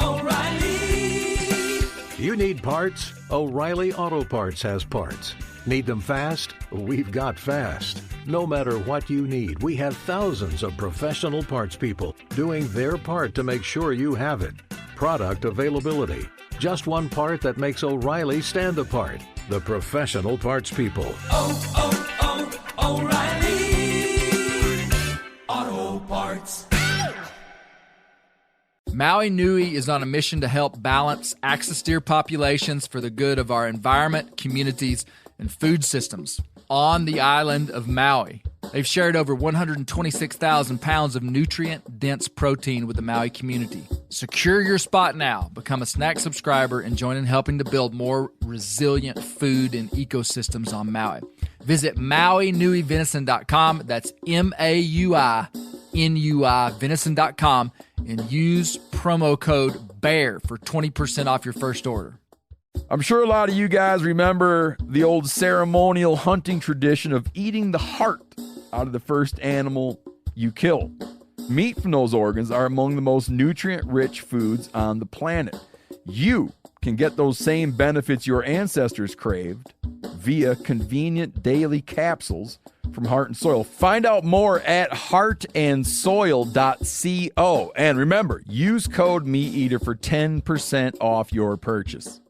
O'Reilly. You need parts? O'Reilly Auto Parts has parts. Need them fast? We've got fast. No matter what you need, we have thousands of professional parts people doing their part to make sure you have it. Product availability. Just one part that makes O'Reilly stand apart. The professional parts people. O'Reilly Auto Parts. Maui Nui is on a mission to help balance axis deer populations for the good of our environment, communities, and food systems. On the island of Maui, they've shared over 126,000 pounds of nutrient-dense protein with the Maui community. Secure your spot now. Become a snack subscriber and join in helping to build more resilient food and ecosystems on Maui. Visit MauiNuiVenison.com. That's MAUINUI venison.com and use promo code BEAR for 20% off your first order. I'm sure a lot of you guys remember the old ceremonial hunting tradition of eating the heart out of the first animal you kill. Meat from those organs are among the most nutrient-rich foods on the planet. You can get those same benefits your ancestors craved via convenient daily capsules from Heart and Soil. Find out more at heartandsoil.co. And remember, use code MeatEater for 10% off your purchase.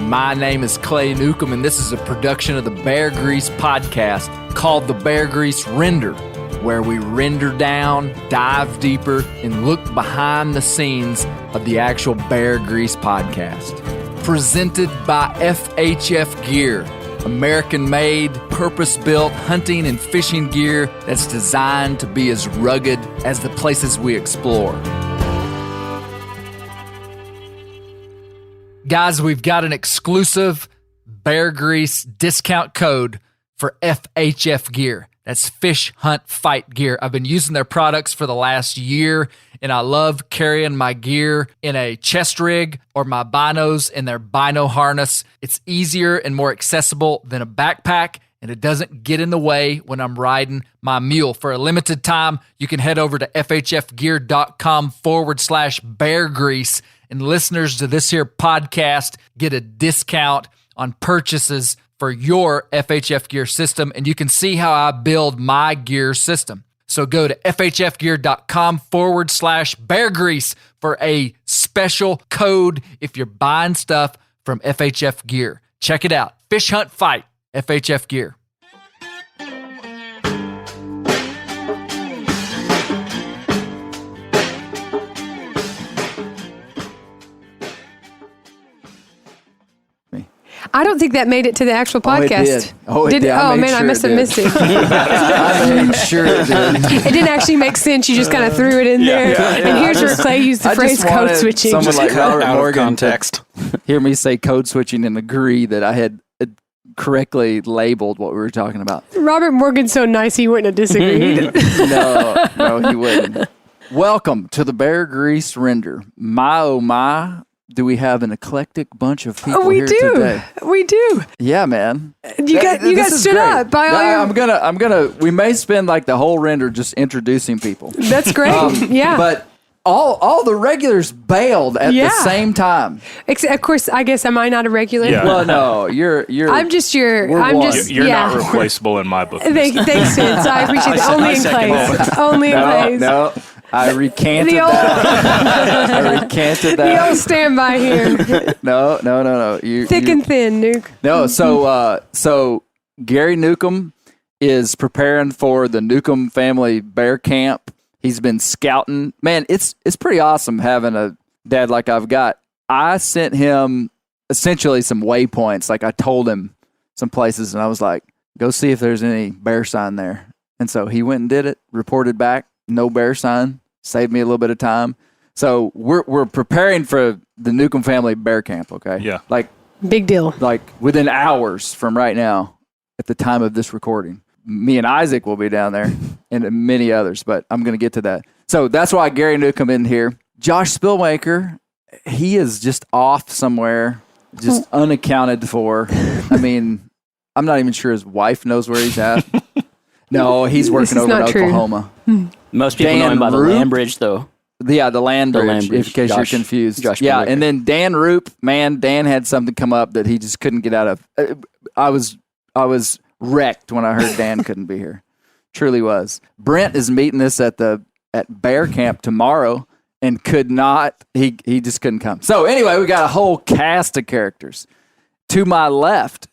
My name is Clay Newcomb, and this is a production of the Bear Grease podcast called The Bear Grease Render, where we render down, dive deeper, and look behind the scenes of the actual Bear Grease podcast. Presented by FHF Gear, American-made, purpose-built hunting and fishing gear that's designed to be as rugged as the places we explore. Guys, we've got an exclusive Bear Grease discount code for FHF Gear. That's Fish Hunt Fight Gear. I've been using their products for the last year, and I love carrying my gear in a chest rig or my binos in their bino harness. It's easier and more accessible than a backpack, and it doesn't get in the way when I'm riding my mule. For a limited time, you can head over to FHFgear.com/Bear Grease, and listeners to this here podcast get a discount on purchases for your FHF Gear system, and you can see how I build my gear system. So go to FHFgear.com/Bear Grease for a special code if you're buying stuff from FHF Gear. Check it out. Fish Hunt Fight, FHF Gear. I don't think that made it to the actual podcast. Oh, it did. Oh, man, I must have missed it. I made sure it did. It didn't actually make sense. You just kind of threw it in there. And here's where Clay used the phrase code switching. Someone like Robert Morgan context. Hear me say code switching and agree that I had correctly labeled what we were talking about. Robert Morgan's so nice he wouldn't have disagreed. No, he wouldn't. Welcome to the Bear Grease Render. My, oh my, do we have an eclectic bunch of people here today? We do. Yeah, man. You got stood up by all your... I'm gonna. We may spend like the whole render just introducing people. That's great. Yeah. But all the regulars bailed at the same time. Of course, I guess am I not a regular? Yeah. Well, no, you're. I'm just your. You're not replaceable in my book. Thanks, Vince. I appreciate that. Only in Clay's. Only in Clay's. No. I recanted that. The old standby here. No. Thick and thin, Nuke. No, so Gary Newcomb is preparing for the Newcomb family bear camp. He's been scouting. Man, it's pretty awesome having a dad like I've got. I sent him essentially some waypoints. Like I told him some places, and I was like, go see if there's any bear sign there. And so he went and did it, reported back, no bear sign. Saved me a little bit of time. So we're preparing for the Newcomb family bear camp, okay? Yeah. Like big deal. Like within hours from right now at the time of this recording. Me and Isaac will be down there and many others, but I'm going to get to that. So that's why Gary Newcomb in here. Josh Spillmaker, he is just off somewhere, just unaccounted for. I mean, I'm not even sure his wife knows where he's at. No, he's working over in Oklahoma. Most people know him by the land bridge, though. Yeah, the land bridge, in case you're confused. Yeah, and then Dan Roop, man, Dan had something come up that he just couldn't get out of. I was wrecked when I heard Dan couldn't be here. Truly was. Brent is meeting us at Bear Camp tomorrow and could not. He just couldn't come. So anyway, we got a whole cast of characters. To my left,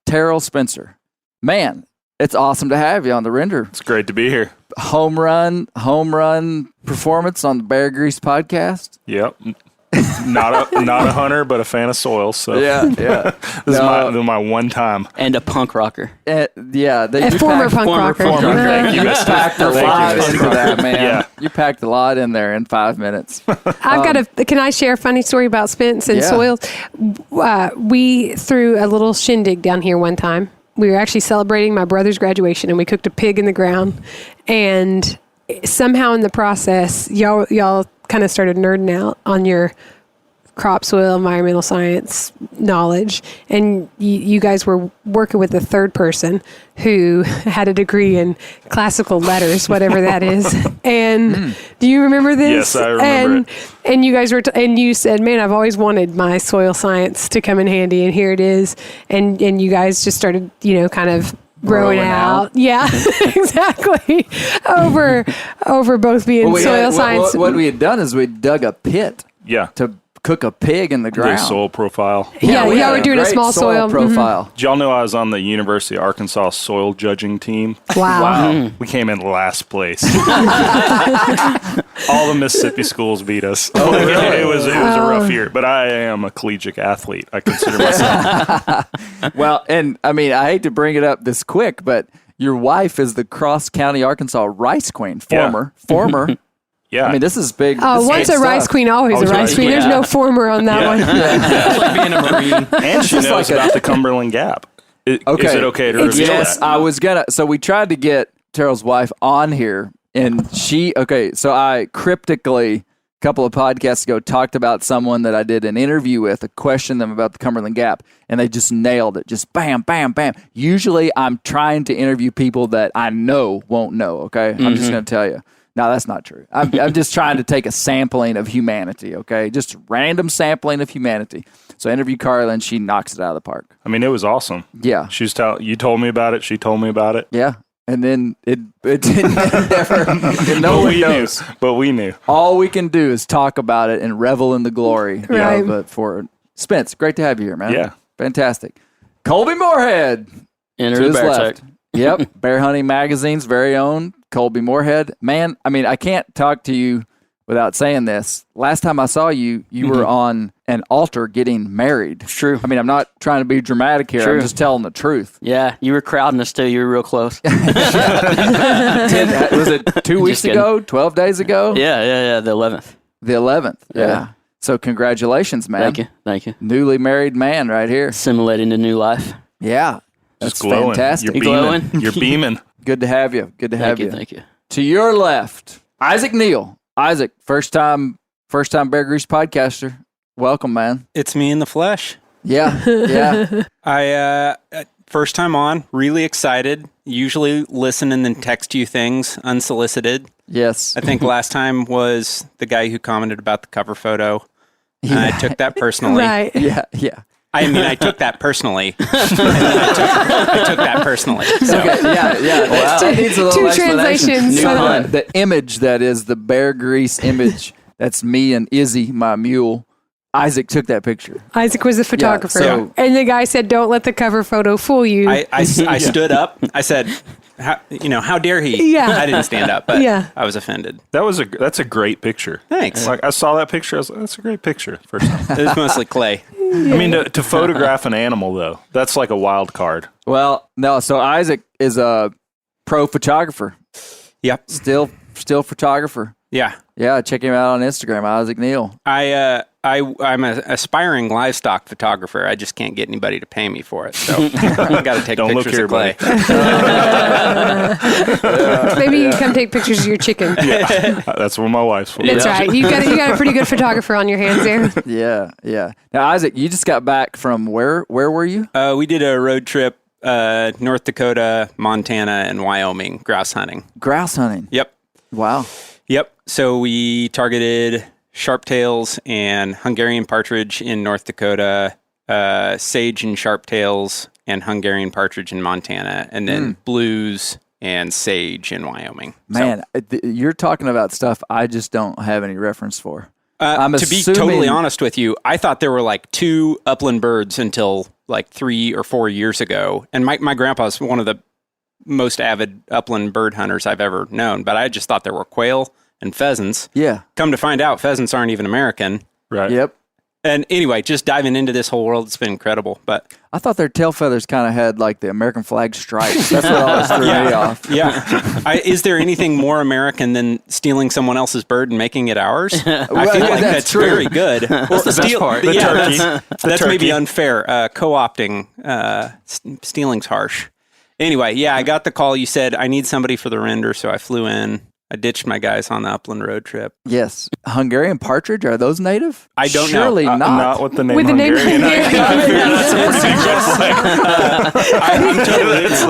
Terrell Spencer. Man, it's awesome to have you on the Render. It's great to be here. Home run performance on the Bear Grease podcast. Yep. Not a hunter, but a fan of soil. So yeah. This is my one time. And a punk rocker. A former punk rocker. Thank you. You packed a lot into that, man. Yeah. You packed a lot in there in 5 minutes. Can I share a funny story about Spence and soils? We threw a little shindig down here one time. We were actually celebrating my brother's graduation, and we cooked a pig in the ground. And somehow in the process, y'all kind of started nerding out on your crop soil environmental science knowledge, and you guys were working with a third person who had a degree in classical letters, whatever that is. And do you remember this? Yes, I remember it. And you guys and you said, "Man, I've always wanted my soil science to come in handy, and here it is." And you guys just started, kind of growing out. Yeah, exactly. Over both being soil science. What we had done is we dug a pit. Yeah. To cook a pig in the ground. The soil profile. Yeah, we were doing a small soil profile. Did y'all know I was on the University of Arkansas soil judging team? Wow. We came in last place. All the Mississippi schools beat us. Oh, really? It was a rough year, but I am a collegiate athlete. I consider myself. Well, and I mean, I hate to bring it up this quick, but your wife is the Cross County, Arkansas Rice Queen. Former. Yeah. I mean, this is big. Once a rice queen, always a rice queen. There's no former on that one. It's like being a Marine. And she knows about the Cumberland Gap. Is it okay to reveal Yes, that? I was gonna. So we tried to get Terrell's wife on here, and so I cryptically, a couple of podcasts ago, talked about someone that I did an interview with, questioned them about the Cumberland Gap, and they just nailed it. Just bam, bam, bam. Usually I'm trying to interview people that I know won't know, okay? I'm just going to tell you. No, that's not true. I'm just trying to take a sampling of humanity, okay? Just random sampling of humanity. So I interview Carla, and she knocks it out of the park. I mean, it was awesome. Yeah. You told me about it. She told me about it. Yeah. And then it didn't never. No one knows. But we knew. All we can do is talk about it and revel in the glory. Right. But for Spence, great to have you here, man. Yeah. Fantastic. Colby Moorhead. Enter To the his bear left. tech. Yep. Bear Hunting Magazine's very own Colby Moorhead. Man, I mean, I can't talk to you without saying this. Last time I saw you, you were on an altar getting married. True. I mean, I'm not trying to be dramatic here. True. I'm just telling the truth. Yeah, you were crowding us too. You were real close. Was it 2 weeks ago? 12 days ago? Yeah. The 11th. The 11th. Yeah. So congratulations, man. Thank you. Newly married man right here. Assimilating to new life. Yeah. That's Just glowing. fantastic. You're glowing? You're beaming. Good to have you. Good to have you. Thank you. To your left, Isaac Neal. Isaac, first time Bear Grease podcaster. Welcome, man. It's me in the flesh. Yeah. I first time on, really excited. Usually listen and then text you things unsolicited. Yes. I think last time was the guy who commented about the cover photo. I took that personally. Right. Yeah. I mean, I took that personally. And then I took that personally. So. Okay. Yeah. That needs a little Two explanation. translations. The image that is the Bear Grease image. That's me and Izzy, my mule. Isaac took that picture. Isaac was the photographer. so- and the guy said, "Don't let the cover photo fool you." I stood up. I said, how dare he? Yeah. I didn't stand up, but Yeah. I was offended. That's a great picture. Thanks. Like I saw that picture. I was like, that's a great picture. First time. It was mostly clay. I mean, to photograph an animal though, that's like a wild card. Well, no. So Isaac is a pro photographer. Yep. Still photographer. Yeah. Yeah, check him out on Instagram, Isaac Neal. I I'm an aspiring livestock photographer. I just can't get anybody to pay me for it. So I got to take Don't look pictures here, of Clay. Maybe you can come take pictures of your chicken. Yeah, that's what my wife's for. That's right. You got a pretty good photographer on your hands there. Yeah. Now, Isaac, you just got back from where? Where were you? We did a road trip, North Dakota, Montana, and Wyoming, grouse hunting. Grouse hunting. Yep. Wow. Yep. So we targeted sharptails and Hungarian partridge in North Dakota, sage and sharptails and Hungarian partridge in Montana, and then blues and sage in Wyoming. Man, you're talking about stuff I just don't have any reference for. To be totally honest with you, I thought there were like 2 upland birds until like 3 or 4 years ago. And my grandpa's one of the most avid upland bird hunters I've ever known, but I just thought there were quail and pheasants. Yeah. Come to find out, pheasants aren't even American. Right. Yep. And anyway, just diving into this whole world, it's been incredible. But I thought their tail feathers kind of had like the American flag stripes. That's what always threw me off. Yeah. Is there anything more American than stealing someone else's bird and making it ours? I feel like that's true. very good. That's the best part. The turkey. That's maybe unfair. Co-opting, stealing's harsh. Anyway, yeah, I got the call. You said, I need somebody for the render, so I flew in. I ditched my guys on the upland road trip. Yes. Hungarian partridge, are those native? I don't know. Surely not. Not with the name With the name Hungarian.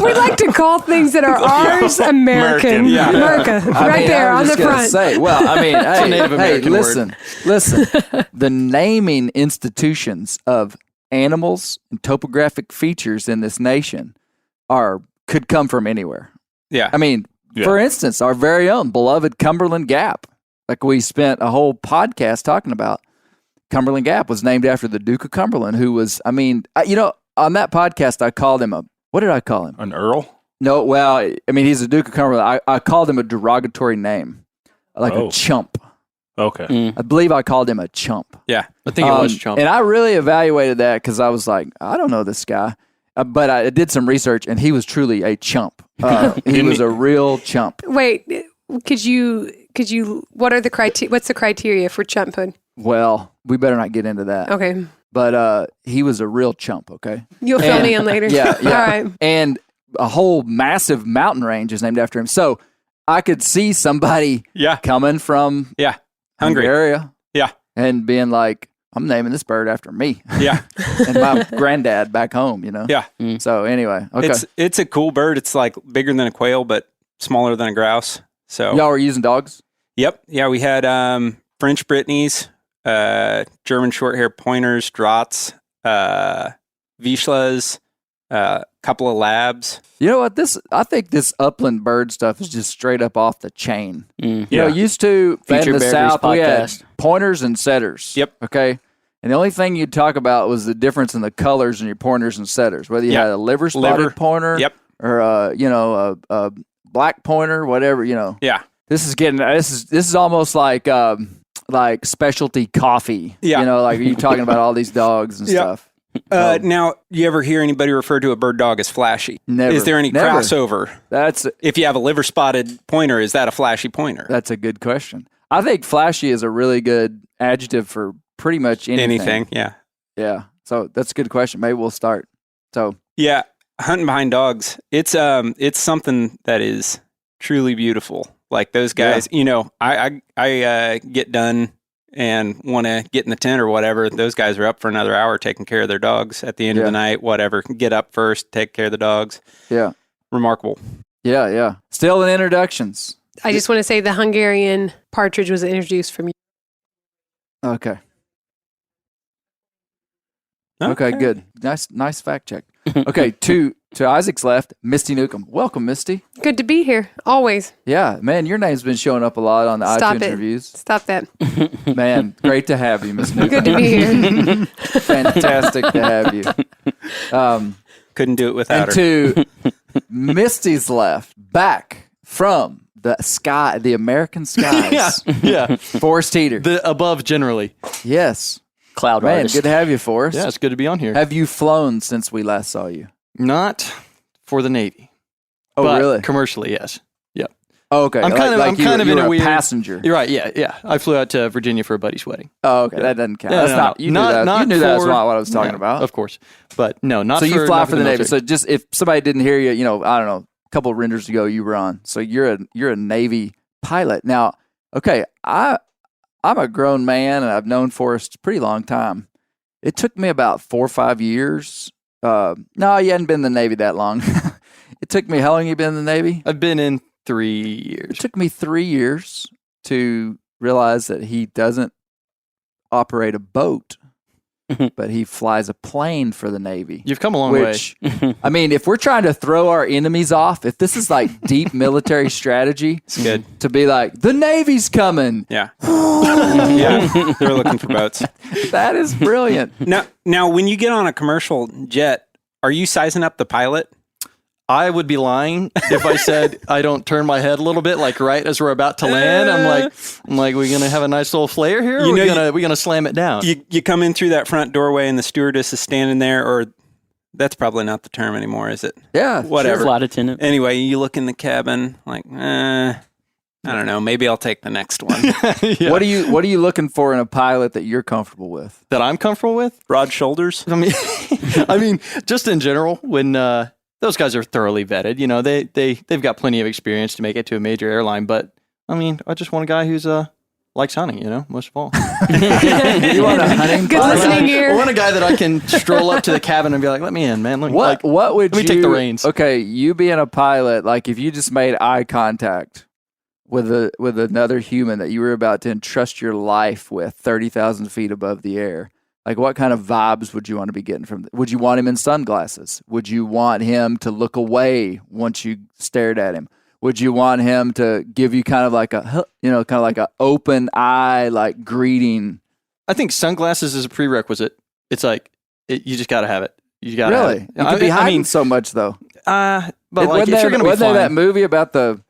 We like to call things that are ours American. America. Right there on the front. Well, I mean, Native American word. listen. The naming institutions of animals and topographic features in this nation could come from anywhere. Yeah. I mean, for instance, our very own beloved Cumberland Gap, like we spent a whole podcast talking about. Cumberland Gap was named after the Duke of Cumberland, who was, on that podcast, I called him what did I call him? An earl? No, well, I mean, he's a Duke of Cumberland. I called him a derogatory name, like a chump. Okay. I believe I called him a chump. Yeah. I think it was chump. And I really evaluated that because I was like, I don't know this guy. But I did some research, and he was truly a chump. He was a real chump. Wait, could you? What are the criteria? What's the criteria for chumphood? Well, we better not get into that. Okay. But he was a real chump. Okay. You'll fill me in later. Yeah. All right. And a whole massive mountain range is named after him. So I could see somebody coming from Hungary area. Yeah. And being like, I'm naming this bird after me. Yeah. And my granddad back home, Yeah. So anyway, okay. It's a cool bird. It's like bigger than a quail, but smaller than a grouse. So y'all were using dogs? Yep. Yeah, we had French Brittany's, German short-haired pointers, Drahts, Vizslas, couple of labs. You know what? I think this upland bird stuff is just straight up off the chain. You know, used to in the South we had pointers and setters. Yep. Okay. And the only thing you'd talk about was the difference in the colors in your pointers and setters, whether you had a liver spotted pointer, or a black pointer, whatever. Yeah. This is almost like specialty coffee. Yeah. Like you talking about all these dogs and stuff. Now, you ever hear anybody refer to a bird dog as flashy? Never. Is there any crossover? If you have a liver spotted pointer, is that a flashy pointer? That's a good question. I think flashy is a really good adjective for pretty much anything. Yeah. Yeah. So that's a good question. Maybe we'll start. So yeah, hunting behind dogs. It's something that is truly beautiful. Like those guys, I get done and want to get in the tent or whatever. Those guys are up for another hour taking care of their dogs at the end of the night, whatever. Get up first, take care of the dogs. Yeah. Remarkable. Yeah, yeah. Still in introductions. I just want to say the Hungarian partridge was introduced from you. Okay. Okay, good. Nice fact check. Okay, to Isaac's left, Misty Newcomb. Welcome, Misty. Good to be here, always. Yeah, man, your name's been showing up a lot on the iTunes reviews. Stop that. Man, great to have you, Miss Newcomb. Good to be here. Fantastic to have you. Couldn't do it without her. To Misty's left, back from the sky, the American skies. Yeah. Forest Teeter. The above generally. Yes. Cloud Man, artist. good to have you, Forrest. Yeah, it's good to be on here. Have you flown since we last saw you? Not for the Navy. Oh, but really? Commercially, yes. Yep. Oh, okay. I'm kind of in a weird passenger. You're right. Yeah. I flew out to Virginia for a buddy's wedding. Oh, okay. That doesn't count. Yeah, That's not. You knew that's not what I was talking about. Of course, but no, not. So for, you fly for the Navy. military. So just if somebody didn't hear you, I don't know, a couple of renders ago you were on. So you're a Navy pilot now. Okay, I'm a grown man and I've known Forrest a pretty long time. It took me about 4 or 5 years. No, you hadn't been in the Navy that long. It took me. How long you been in the Navy? I've been in 3 years. It took me 3 years to realize that he doesn't operate a boat, but he flies a plane for the Navy. You've come a long way. I mean, if we're trying to throw our enemies off, if this is like deep military strategy, It's good. to be like, the Navy's coming. Yeah. Yeah. They're looking for boats. That is brilliant. Now, when you get on a commercial jet, are you sizing up the pilot? I would be lying if I said I don't turn my head a little bit, like right as we're about to land. I'm like, we gonna have a nice little flare here? Or we gonna slam it down? You come in through that front doorway and the stewardess is standing there, or that's probably not the term anymore, is it? Yeah, whatever. Flight attendant. Anyway, you look in the cabin, like, I don't know. Maybe I'll take the next one. Yeah. What are you looking for in a pilot that you're comfortable with? That I'm comfortable with? Broad shoulders. I mean, just in general, when those guys are thoroughly vetted, they've got plenty of experience to make it to a major airline. But I mean, I just want a guy who's likes hunting, most of all. You want a hunting? Good listening here. I want a guy that I can stroll up to the cabin and be like, "Let me in, man." What would let me take the reins? Okay, you being a pilot, like if you just made eye contact with another human that you were about to entrust your life with 30,000 feet above the air. Like, what kind of vibes would you want to be getting from? Would you want him in sunglasses? Would you want him to look away once you stared at him? Would you want him to give you kind of like a open eye, like greeting? I think sunglasses is a prerequisite. It's like you just got to have it. You got to really. have it. You could be hiding so much though. But like, if you're going to be wasn't there that movie about the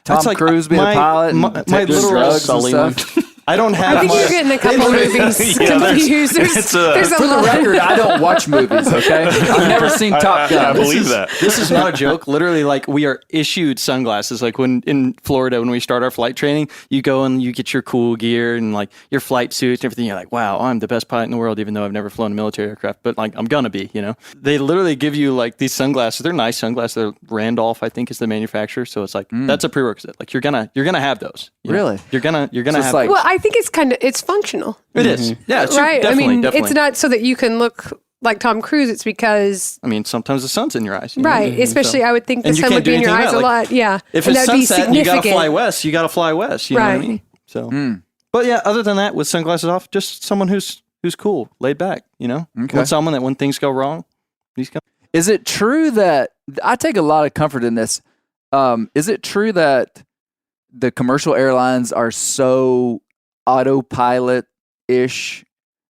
Tom Cruise being a pilot and my literal drugs and stuff? I don't have. I think you're getting a couple movies confused. There's a For the lot. record, I don't watch movies. Okay, I've never seen Top Gun. I believe that. This is not a joke. Literally, like we are issued sunglasses. Like when in Florida, when we start our flight training, you go and you get your cool gear and like your flight suits and everything. You're like, wow, I'm the best pilot in the world, even though I've never flown a military aircraft. But like, I'm gonna be. They literally give you like these sunglasses. They're nice sunglasses. They're Randolph, I think, is the manufacturer. So it's like that's a prerequisite. Like you're gonna have those. Really? You're gonna have. like, Well, I think it's functional. It is. Yeah, it's Right? definitely. It's not so that you can look like Tom Cruise. It's because I mean, sometimes the sun's in your eyes. right. Especially, I would think the And you sun can't would do be in your anything eyes about a it. lot. Yeah, If and it's that'd be sunset and you got to significant. fly west, you got to fly west. You know what I Right. mean? So, but yeah, other than that, with sunglasses off, just someone who's cool, laid back. Okay. Want someone that when things go wrong, he's coming. Is it true that I take a lot of comfort in this? Is it true that the commercial airlines are so autopilot-ish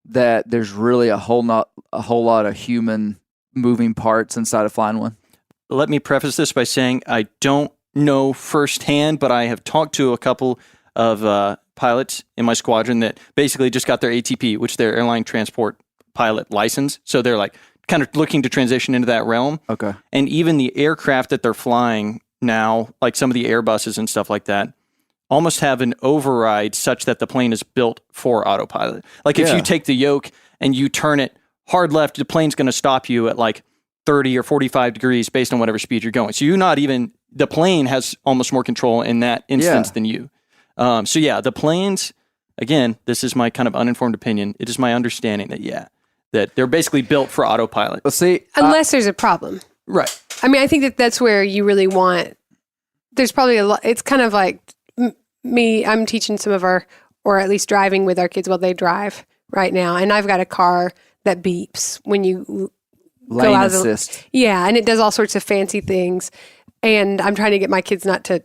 that there's really a whole lot of human moving parts inside of flying one? Let me preface this by saying I don't know firsthand, but I have talked to a couple of pilots in my squadron that basically just got their ATP, which is their airline transport pilot license. So they're like kind of looking to transition into that realm. Okay. And even the aircraft that they're flying now, like some of the Airbuses and stuff like that, almost have an override such that the plane is built for autopilot. Like if you take the yoke and you turn it hard left, the plane's going to stop you at like 30 or 45 degrees based on whatever speed you're going. So the plane has almost more control in that instance than you. So yeah, the planes, again, this is my kind of uninformed opinion. It is my understanding that they're basically built for autopilot. Well, see, Unless there's a problem. Right. I mean, I think that's where you really want. There's probably a lot. It's kind of like me. I'm teaching some of our, or at least driving with our kids while they drive right now, and I've got a car that beeps when you lane go out assist. Yeah, and it does all sorts of fancy things. And I'm trying to get my kids not to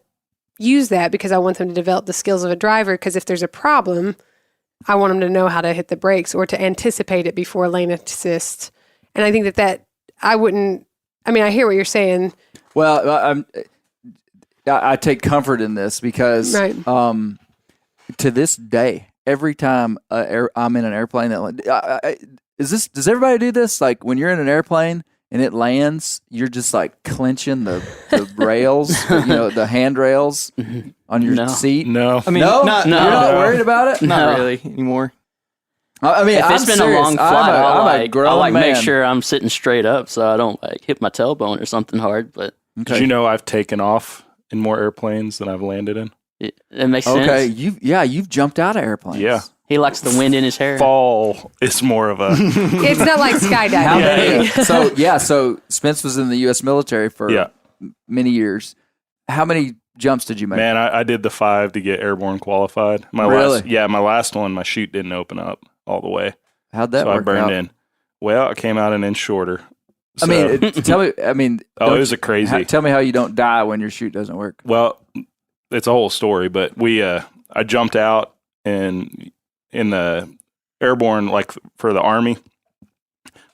use that because I want them to develop the skills of a driver. Because if there's a problem, I want them to know how to hit the brakes or to anticipate it before lane assist. And I think that I wouldn't. I mean, I hear what you're saying. Well, I take comfort in this because to this day, every time I'm in an airplane, does everybody do this? Like when you're in an airplane and it lands, you're just like clenching the rails, the handrails on your seat. No. I mean, No, not, you're not worried about it. not really anymore. I mean, if it's been serious. a long flight, I'll man. make sure I'm sitting straight up so I don't like hit my tailbone or something hard. But Did you know I've taken off in more airplanes than I've landed in? it makes sense. Okay, you've jumped out of airplanes. Yeah. He likes the wind in his hair. Fall is more of a. It's not like skydiving. How many? So Spence was in the U.S. military for many years. How many jumps did you make? Man, I did the 5 to get airborne qualified. My last one, my chute didn't open up all the way. How'd that work? So I burned out? in. Well, I came out an inch shorter. So, tell me. it was a crazy. Tell me how you don't die when your chute doesn't work. Well, it's a whole story, but I jumped out and in the airborne, like for the Army,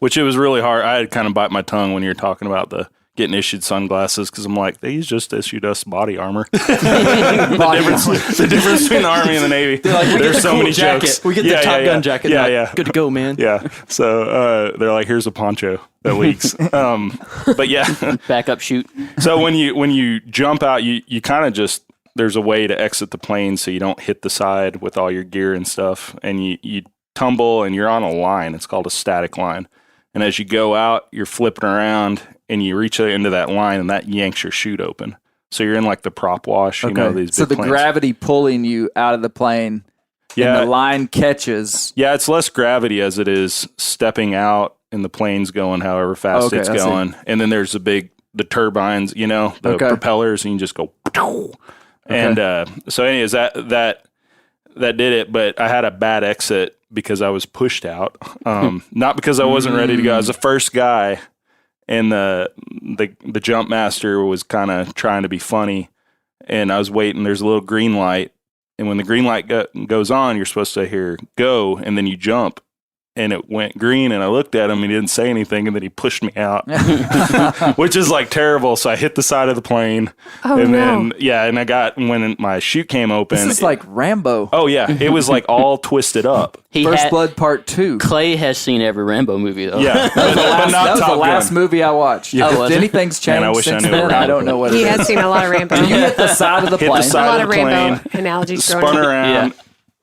which it was really hard. I had kind of bite my tongue when you were talking about the getting issued sunglasses because I'm like, they just issued us body armor. The difference between the Army and the Navy. There's so many jokes. We get the Top Gun jacket. Yeah. Good to go, man. Yeah. So they're like, here's a poncho that leaks. But yeah. Backup shoot. So when you jump out, you kind of just, there's a way to exit the plane so you don't hit the side with all your gear and stuff. And you tumble and you're on a line. It's called a static line. And as you go out, you're flipping around and you reach into that line and that yanks your chute open. So you're in like the prop wash, these big So the planes. gravity pulling you out of the plane, and the line catches. Yeah, it's less gravity as it is stepping out and the plane's going however fast it's going. And then there's the turbines, the propellers, and you just go. And so anyways, that did it, but I had a bad exit because I was pushed out. Not because I wasn't ready to go. I was the first guy, and the jump master was kind of trying to be funny, and I was waiting. There's a little green light, and when the green light goes on, you're supposed to hear go, and then you jump. And it went green, and I looked at him, and he didn't say anything, and then he pushed me out, which is like terrible. So I hit the side of the plane, then and I got, when my chute came open. This is like Rambo. Oh yeah, it was like all twisted up. First Blood Part 2. Clay has seen every Rambo movie though. Yeah, that was the last movie I watched. Yeah. If anything's changed I wish since I knew then, I don't know what it is. He has seen a lot of Rambo. You hit the side of the plane. Hit the side a lot of of the Rambo plane, analogies. spun around,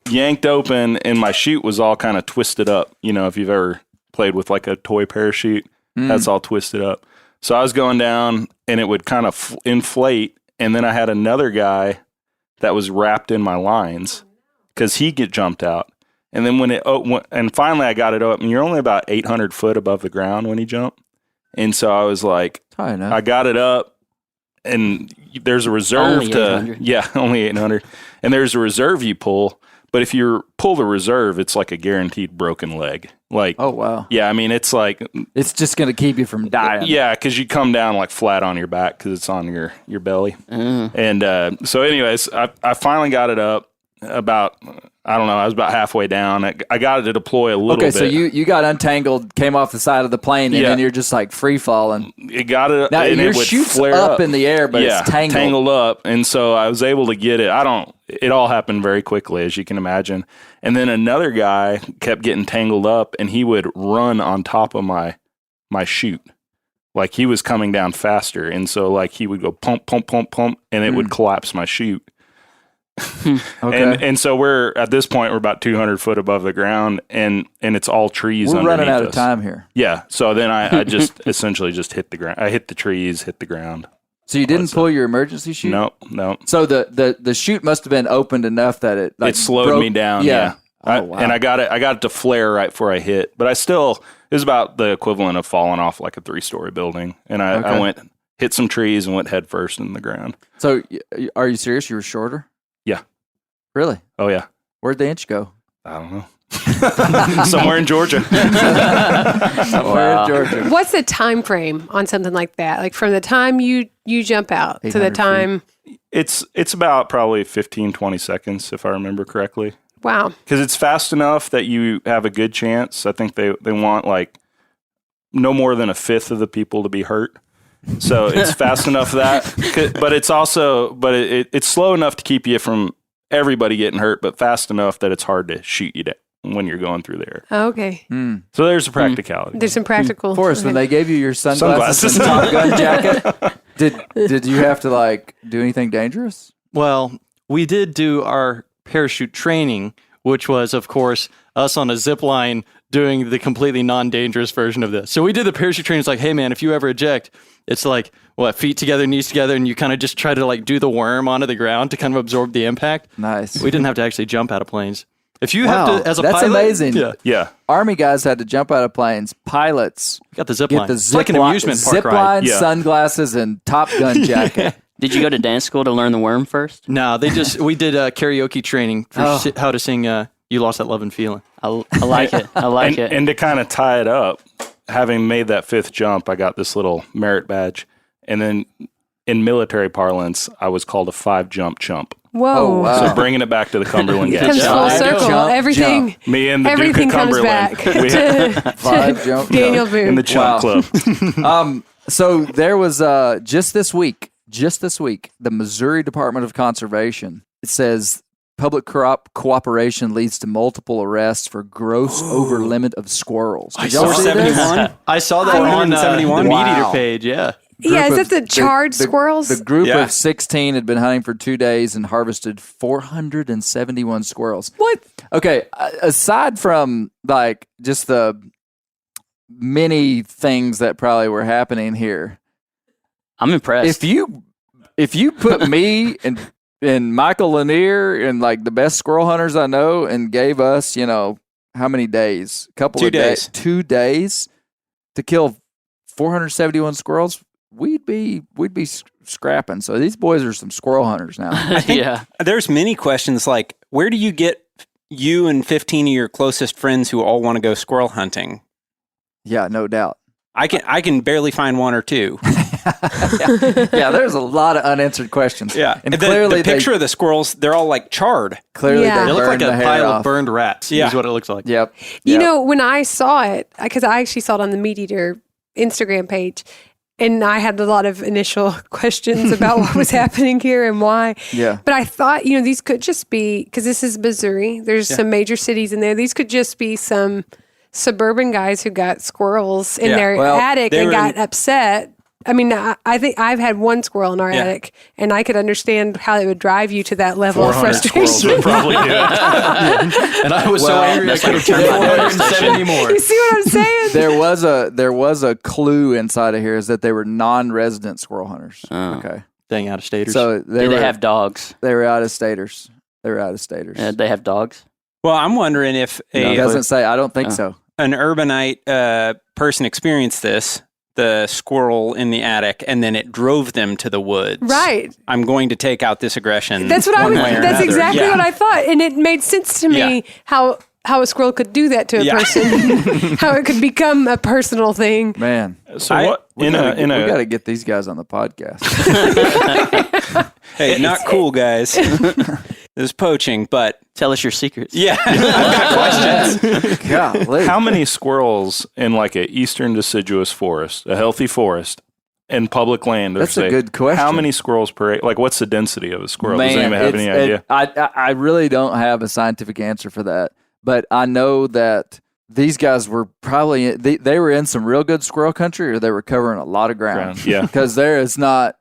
yanked open, and my chute was all kind of twisted up. If you've ever played with like a toy parachute, that's all twisted up. So I was going down, and it would kind of inflate, and then I had another guy that was wrapped in my lines because he jumped out. And then and finally I got it up, and you're only about 800 foot above the ground when you jump. And so I was like, I got it up, and there's a reserve only 800. And there's a reserve you pull. But if you pull the reserve, it's like a guaranteed broken leg. Like, oh wow, yeah. I mean, it's like it's just going to keep you from dying. Yeah, because you come down like flat on your back because it's on your belly. And so, anyways, I finally got it up. About, I don't know, I was about halfway down. I got it to deploy a little bit. Okay, so you got untangled, came off the side of the plane, and then you're just like free falling. It got it. Now and your it would chute's flare up in the air, but it's tangled up, and so I was able to get it. It all happened very quickly, as you can imagine. And then another guy kept getting tangled up, and he would run on top of my chute. Like he was coming down faster, and so like he would go pump, pump, pump, pump, and it would collapse my chute. And so we're at this point we're about 200 foot above the ground, and it's all trees. We're running out us. of time here. Yeah. So then I just essentially just hit the ground. I hit the trees, hit the ground. So you didn't pull your emergency chute? No. So the chute must have been opened enough that it slowed me down. Yeah. Wow. And I got it to flare right before I hit, but it was about the equivalent of falling off like a 3-story building. And I went, hit some trees and went head first in the ground. So are you serious? You were shorter? Yeah. Really? Oh yeah. Where'd the inch go? I don't know. Somewhere in Georgia. Somewhere in Georgia. What's the time frame on something like that? Like from the time you jump out to the time? It's about probably 15, 20 seconds, if I remember correctly. Wow. Because it's fast enough that you have a good chance. I think they want like no more than a fifth of the people to be hurt. So it's fast enough but it's also, it's slow enough to keep you from everybody getting hurt, but fast enough that it's hard to shoot you down when you're going through there. Oh, okay. So there's a practicality. There's some practical. Forrest, when they gave you your sunglasses and Top Gun jacket, did you have to like do anything dangerous? Well, we did do our parachute training, which was, of course, us on a zip line doing the completely non-dangerous version of this. So we did the parachute training. It's like, hey, man, if you ever eject, it's like, feet together, knees together, and you kind of just try to like do the worm onto the ground to kind of absorb the impact. Nice. We didn't have to actually jump out of planes. If you have to, as a that's pilot, amazing. Yeah. Army guys had to jump out of planes. Pilots got the zip get line. the It's like an zip amusement park zip ride. line, Yeah. sunglasses, and Top Gun jacket. Did you go to dance school to learn the worm first? No, we did karaoke training for how to sing You Lost That Love and Feeling. I like it. I like it. And to kind of tie it up, having made that 5th jump, I got this little merit badge. And then in military parlance, I was called a 5-jump chump. Whoa. Oh, wow. So bringing it back to the Cumberland It comes Gap. full circle. Jump, Everything. jump. Me and the Everything Duke of comes Cumberland. back We had 5 jump. Daniel jump. Boone. in the chump Wow. club. So there was just this week, the Missouri Department of Conservation. It says public cooperation leads to multiple arrests for gross over limit of squirrels. Did y'all see this? 471. I saw that on the 471? Meat Wow. Eater page, yeah. Yeah, is Group that of- the charred squirrels? The group Yeah. of 16 had been hunting for 2 days and harvested 471 squirrels. What? Okay, aside from like just the many things that probably were happening here, I'm impressed. if you put me and Michael Lanier and like the best squirrel hunters I know and gave us, how many days? Couple 2 of days. days. 2 days to kill 471 squirrels, we'd be scrapping. So these boys are some squirrel hunters now. I think Yeah. there's many questions like, where do you get you and 15 of your closest friends who all want to go squirrel hunting? Yeah, no doubt. I can barely find one or two. Yeah, there's a lot of unanswered questions. Yeah, and the clearly picture of the squirrels, they're all like charred. Clearly, Yeah. they They look like burned a the hair pile off. of burned rats. Yeah. Is what it looks like. Yep. You Yep. know, when I saw it, because I actually saw it on the Meat Eater Instagram page, and I had a lot of initial questions about what was happening here and why. Yeah. But I thought, these could just be, because this is Missouri, there's some major cities in there. These could just be some suburban guys who got squirrels in Yeah. their Well, attic they and were got in- upset. I mean, I think I've had one squirrel in our Yeah. attic, and I could understand how it would drive you to that level of 400 squirrels frustration. would probably do it. And I was so angry I that's could like have turned a my 170 more. You see what I'm saying? There was a clue inside of here is that they were non-resident squirrel hunters. Oh. Okay. Dang out of staters. So Do they have dogs? they were out of staters. They were out of staters. They have dogs? Well, I'm wondering if It doesn't say. I don't think so. an urbanite person experienced this, the squirrel in the attic, and then it drove them to the woods. Right. I'm going to take out this aggression. That's what I one was. way or That's another. exactly Yeah. what I thought, and it made sense to me how a squirrel could do that to a Yeah. person, how it could become a personal thing. Man, So I- what we in gotta a get these guys on the podcast. Hey, not cool, guys. This is poaching, but Tell us your secrets. yeah, I've got questions. Golly. how many squirrels in like a eastern deciduous forest, a healthy forest, in public land? That's say, a good question. How many squirrels per acre? Like, what's the density of a squirrel? Does anyone have any idea? I really don't have a scientific answer for that, but I know that these guys were probably they were in some real good squirrel country, or they were covering a lot of ground. Yeah. Because there is not.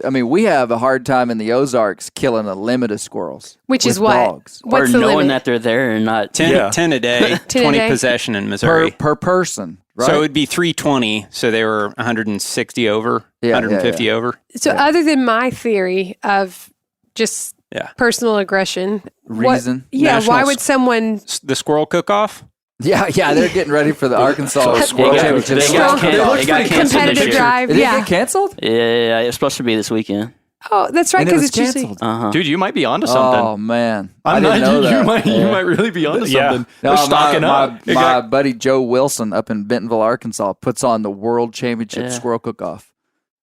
I mean, we have a hard time in the Ozarks killing a limit of squirrels, Which with is what? dogs. What's or the knowing limit? that they're there and not. 10, Yeah. 10 a day, 10 a 20 day? possession in Missouri. per person, right? So it'd be 320. So they were 160 over, Yeah, 150 over. So other than my theory of just Yeah. personal aggression, Reason? why National would someone? The squirrel cook-off? Yeah, they're getting ready for the Arkansas Squirrel They Championship. got canceled Competitive this year. drive, Did it yeah. get canceled? Yeah, it's supposed to be this weekend. Oh, that's right, And it because was it's usually. canceled. Uh-huh. Dude, you might be onto something. Oh man, I I'm didn't not. know You that. might really be onto Yeah. something. No, They're stocking up. My buddy Joe Wilson up in Bentonville, Arkansas, puts on the World Championship Yeah. Squirrel Cook-Off.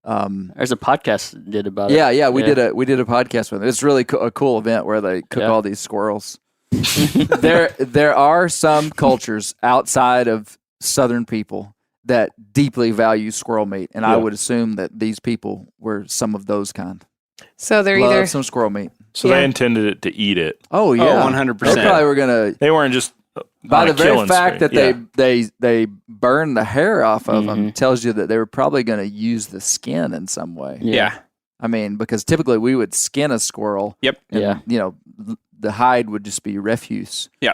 There's a podcast did about it. Yeah, we did a podcast with it. It's really a cool event where they cook Yeah. all these squirrels. There are some cultures outside of Southern people that deeply value squirrel meat, and I would assume that these people were some of those kind. So they're Love either. some squirrel meat. So Yeah. they intended it to eat it. Oh yeah, 100%. They probably were gonna. They weren't just By the very fact spree. that they burn the hair off of them tells you that they were probably going to use the skin in some way. Yeah. I mean, because typically we would skin a squirrel. Yep. And, the hide would just be refuse. Yeah.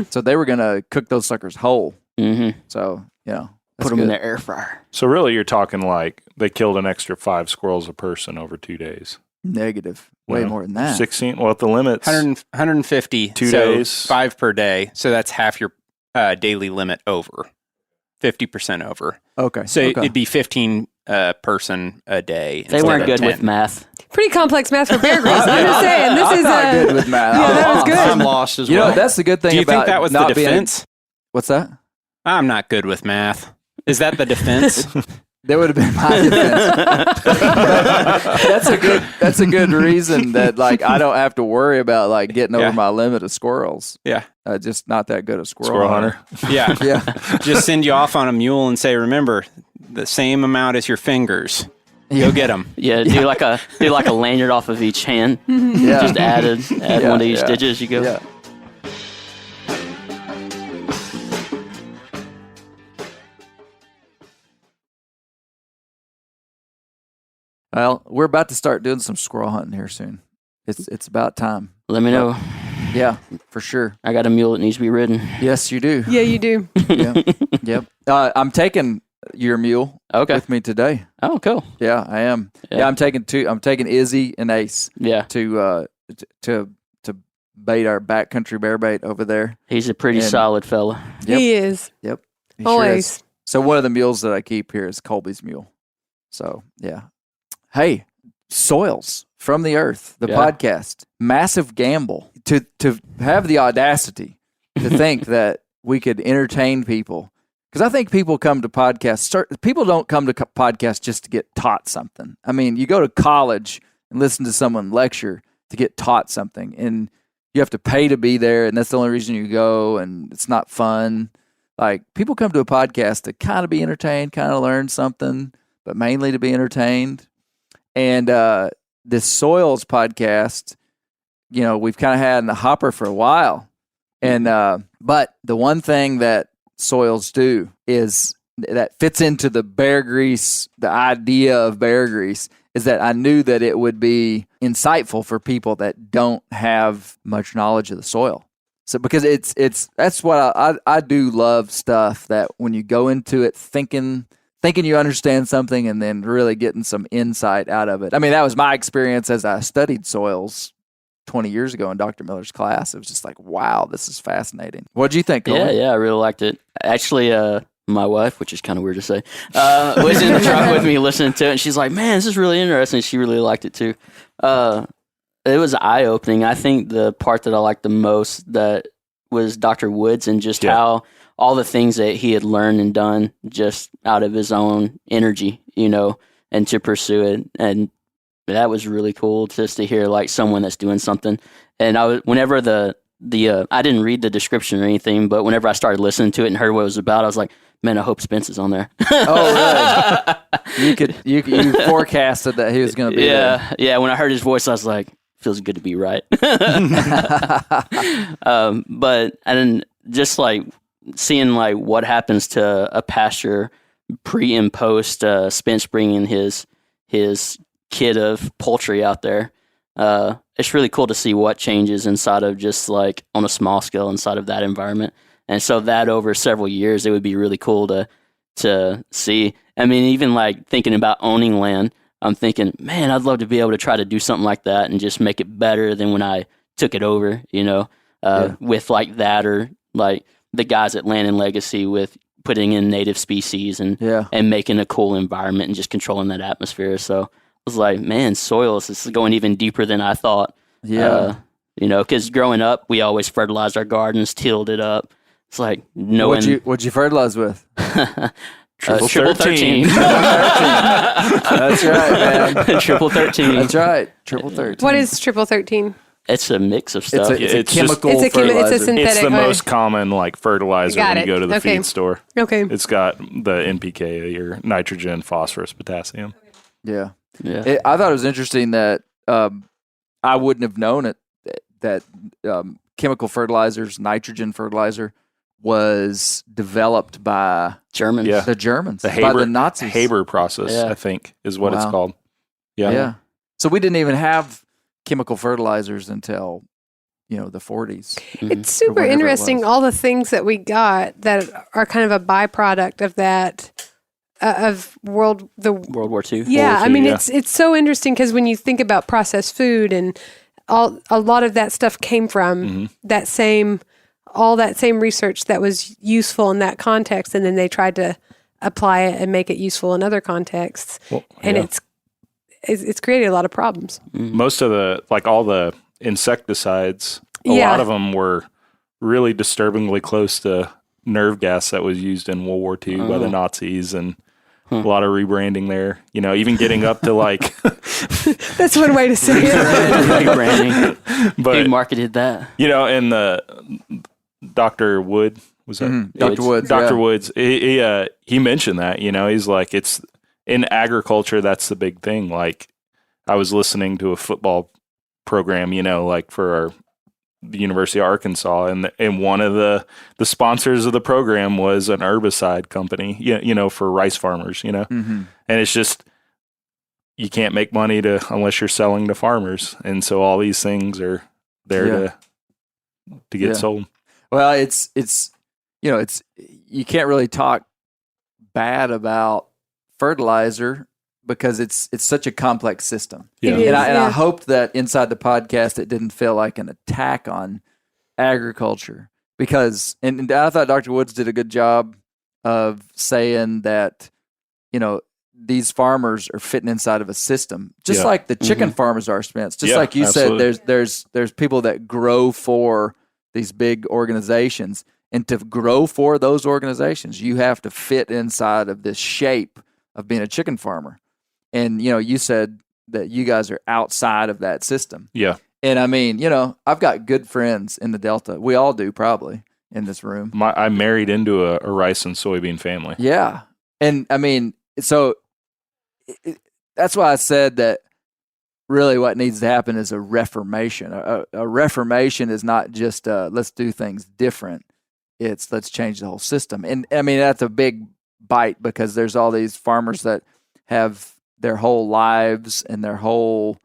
So they were going to cook those suckers whole. Mm-hmm. So, Put them in the air fryer. So really, you're talking like they killed an extra 5 squirrels a person over 2 days. Negative. Way more than that. 16. Well, at the limits, 150. 2 so days. 5 per day. So that's half your daily limit over. 50% over. Okay. So it'd be 15 person a day. They weren't good 10. with math. Pretty complex math for bear grills. I'm just saying. This is not good with math. Yeah, that was good. I'm lost as well. That's the good thing Do you about think that was the not being defense? What's that? I'm not good with math. Is that the defense? That would have been my defense. That's a good reason that I don't have to worry about getting over my limit of squirrels. Yeah. Just not that good a squirrel hunter. Yeah. Yeah. Just send you off on a mule and say, remember, the same amount as your fingers. Go get them. Yeah, do like a lanyard off of each hand. Yeah. Just add one of each stitches. You go. Yeah. Well, we're about to start doing some squirrel hunting here soon. It's about time. Let me know. Yeah, for sure. I got a mule that needs to be ridden. Yes, you do. Yeah, you do. Yep. I'm taking your mule with me today. Oh, cool. Yeah, I am. Yeah, I'm taking two. I'm taking Izzy and Ace. Yeah. To bait our backcountry bear bait over there. He's a pretty solid fella. Yep. He is. Yep. He Always. Sure is. So one of the mules that I keep here is Colby's mule. So yeah. Hey, Soils from the Earth, the podcast. Massive gamble to have the audacity to think that we could entertain people. Because I think people come to podcasts. People don't come to podcasts just to get taught something. I mean, you go to college and listen to someone lecture to get taught something, and you have to pay to be there, and that's the only reason you go, and it's not fun. People come to a podcast to kind of be entertained, kind of learn something, but mainly to be entertained. And this Soils podcast, we've kind of had in the hopper for a while. And but the one thing that Soils do is that fits into the bear grease, the idea of bear grease, is that I knew that it would be insightful for people that don't have much knowledge of the soil. So because that's what I do love stuff that when you go into it thinking you understand something and then really getting some insight out of it. I mean, that was my experience as I studied soils 20 years ago in Dr. Miller's class. It was just like, wow, this is fascinating. What did you think, Colin? Yeah, I really liked it. Actually, my wife, which is kind of weird to say, was in the truck with me listening to it, and she's like, man, this is really interesting. She really liked it too. It was eye-opening. I think the part that I liked the most that was Dr. Woods and just how all the things that he had learned and done just out of his own energy, and to pursue it. And that was really cool just to hear someone that's doing something. And whenever I didn't read the description or anything, but whenever I started listening to it and heard what it was about, I was like, man, I hope Spence is on there. Oh, really? You forecasted that he was going to be there. Yeah. When I heard his voice, I was like, feels good to be right. But and then just seeing what happens to a pasture pre and post Spence bringing his kid of poultry out there. It's really cool to see what changes inside of just on a small scale inside of that environment. And so that over several years, it would be really cool to see. I mean, even thinking about owning land, I'm thinking, man, I'd love to be able to try to do something like that and just make it better than when I took it over, with that or the guys at Land and Legacy with putting in native species and making a cool environment and just controlling that atmosphere. So I was like, man, soils, this is going even deeper than I thought. Yeah. Because growing up, we always fertilized our gardens, tilled it up. It's knowing. What'd you fertilize with? Triple 13. That's right, man. Triple 13. That's right. Triple 13. What is triple 13? It's a mix of stuff. It's a chemical it's fertilizer. It's a synthetic. It's the most common fertilizer Got when you it. go to the Okay. feed store. Okay. It's got the NPK, your nitrogen, phosphorus, potassium. Yeah. Yeah. I thought it was interesting that I wouldn't have known it that chemical fertilizers, nitrogen fertilizer, was developed by Germans. Yeah. the Germans, The by the Nazis. Haber process, Yeah. I think, is what it's Wow. called. Yeah. Yeah. So we didn't even have chemical fertilizers until, the 40s. It's super whenever it interesting, was. all the things that we got that are kind of a byproduct of that, of World War II. Yeah, War I II, mean, yeah. it's so interesting because when you think about processed food and a lot of that stuff came from that same research that was useful in that context, and then they tried to apply it and make it useful in other contexts, and it's created a lot of problems. Most of all the insecticides, a Yeah. lot of them were really disturbingly close to nerve gas that was used in World War II by the Nazis, and a lot of rebranding there. Even getting up to like, That's one way to say it. Rebranding. but Who marketed that? and the Dr. Wood was that Dr. Woods. Dr. yeah. Woods? He mentioned that. He's like, it's in agriculture. That's the big thing. Like, I was listening to a football program, like for the University of Arkansas, and one of the sponsors of the program was an herbicide company, for rice farmers, and it's just, you can't make money unless you're selling to farmers, and so all these things are there to get sold. Well, it's you can't really talk bad about fertilizer because it's such a complex system. Yeah. It is, And I yeah. hoped that inside the podcast it didn't feel like an attack on agriculture, because and I thought Dr. Woods did a good job of saying that these farmers are fitting inside of a system, just Yeah. like the chicken farmers are, Spence. Just Yeah, like you absolutely. said, there's people that grow for these big organizations, and to grow for those organizations, you have to fit inside of this shape of being a chicken farmer. And you said that you guys are outside of that system. Yeah. And I mean, I've got good friends in the Delta. We all do, probably, in this room. I married into a rice and soybean family. Yeah. And I mean, so that's why I said that really what needs to happen is a reformation. A reformation is not just let's do things different. It's let's change the whole system. And I mean, that's a big bite, because there's all these farmers that have their whole lives and their whole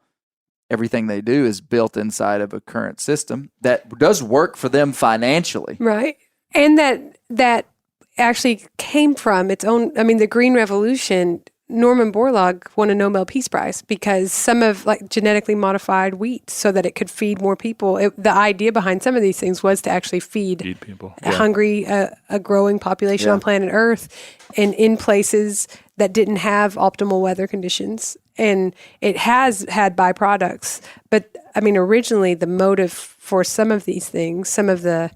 everything they do is built inside of a current system that does work for them financially. Right. And that actually came from its own, I mean, the Green Revolution. Norman Borlaug won a Nobel Peace Prize because some of genetically modified wheat so that it could feed more people. The idea behind some of these things was to actually feed people. a hungry, a growing population on planet Earth, and in places that didn't have optimal weather conditions. And it has had byproducts. But I mean, originally the motive for some of these things, some of the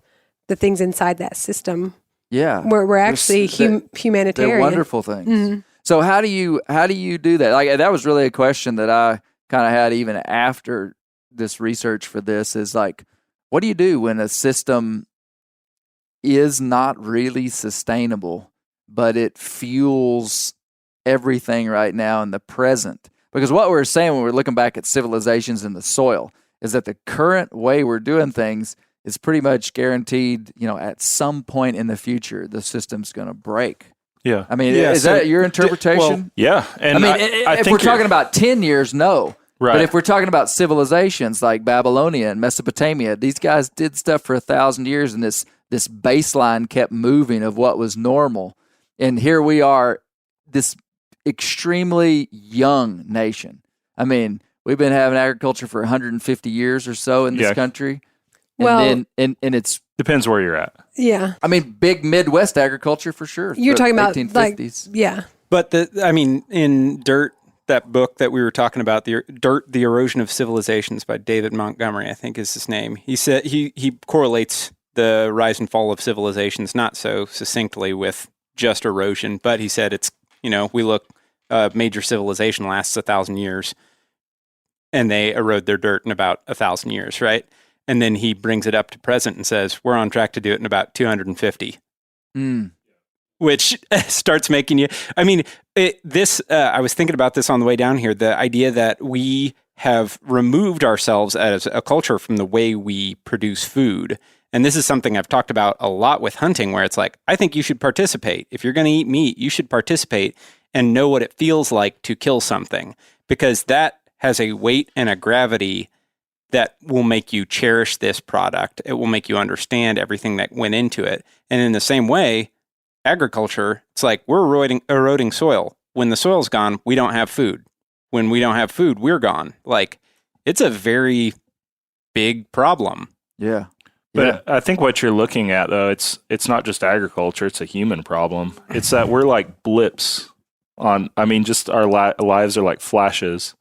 things inside that system, were actually humanitarian. They're wonderful things. So how do you do that? Like, that was really a question that I kind of had even after this research for this, is like, what do you do when a system is not really sustainable, but it fuels everything right now in the present? Because what we're saying when we're looking back at civilizations in the soil is that the current way we're doing things is pretty much guaranteed, at some point in the future, the system's going to break. Yeah. I mean, is that your interpretation? Well, yeah. And I mean, I if think we're talking about 10 years, no. Right. But if we're talking about civilizations like Babylonia and Mesopotamia, these guys did stuff for 1,000 years, and this baseline kept moving of what was normal. And here we are, this extremely young nation. I mean, we've been having agriculture for 150 years or so in this country. And then it's depends where you're at. Yeah. I mean, big Midwest agriculture for sure. You're talking about 1850s. But in Dirt, that book that we were talking about, the Erosion of Civilizations by David Montgomery, I think is his name. He said he correlates the rise and fall of civilizations not so succinctly with just erosion, but he said it's, we look, major civilization lasts 1,000 years, and they erode their dirt in about 1,000 years, right? And then he brings it up to present and says, we're on track to do it in about 250. Which starts making you, I mean, I was thinking about this on the way down here, the idea that we have removed ourselves as a culture from the way we produce food. And this is something I've talked about a lot with hunting, where it's like, I think you should participate. If you're going to eat meat, you should participate and know what it feels like to kill something, because that has a weight and a gravity that will make you cherish this product. It will make you understand everything that went into it. And in the same way, agriculture, it's like we're eroding soil. When the soil's gone, we don't have food. When we don't have food, we're gone. Like, it's a very big problem. Yeah. But I think what you're looking at, though, it's not just agriculture, it's a human problem. It's that we're like blips just our lives are like flashes.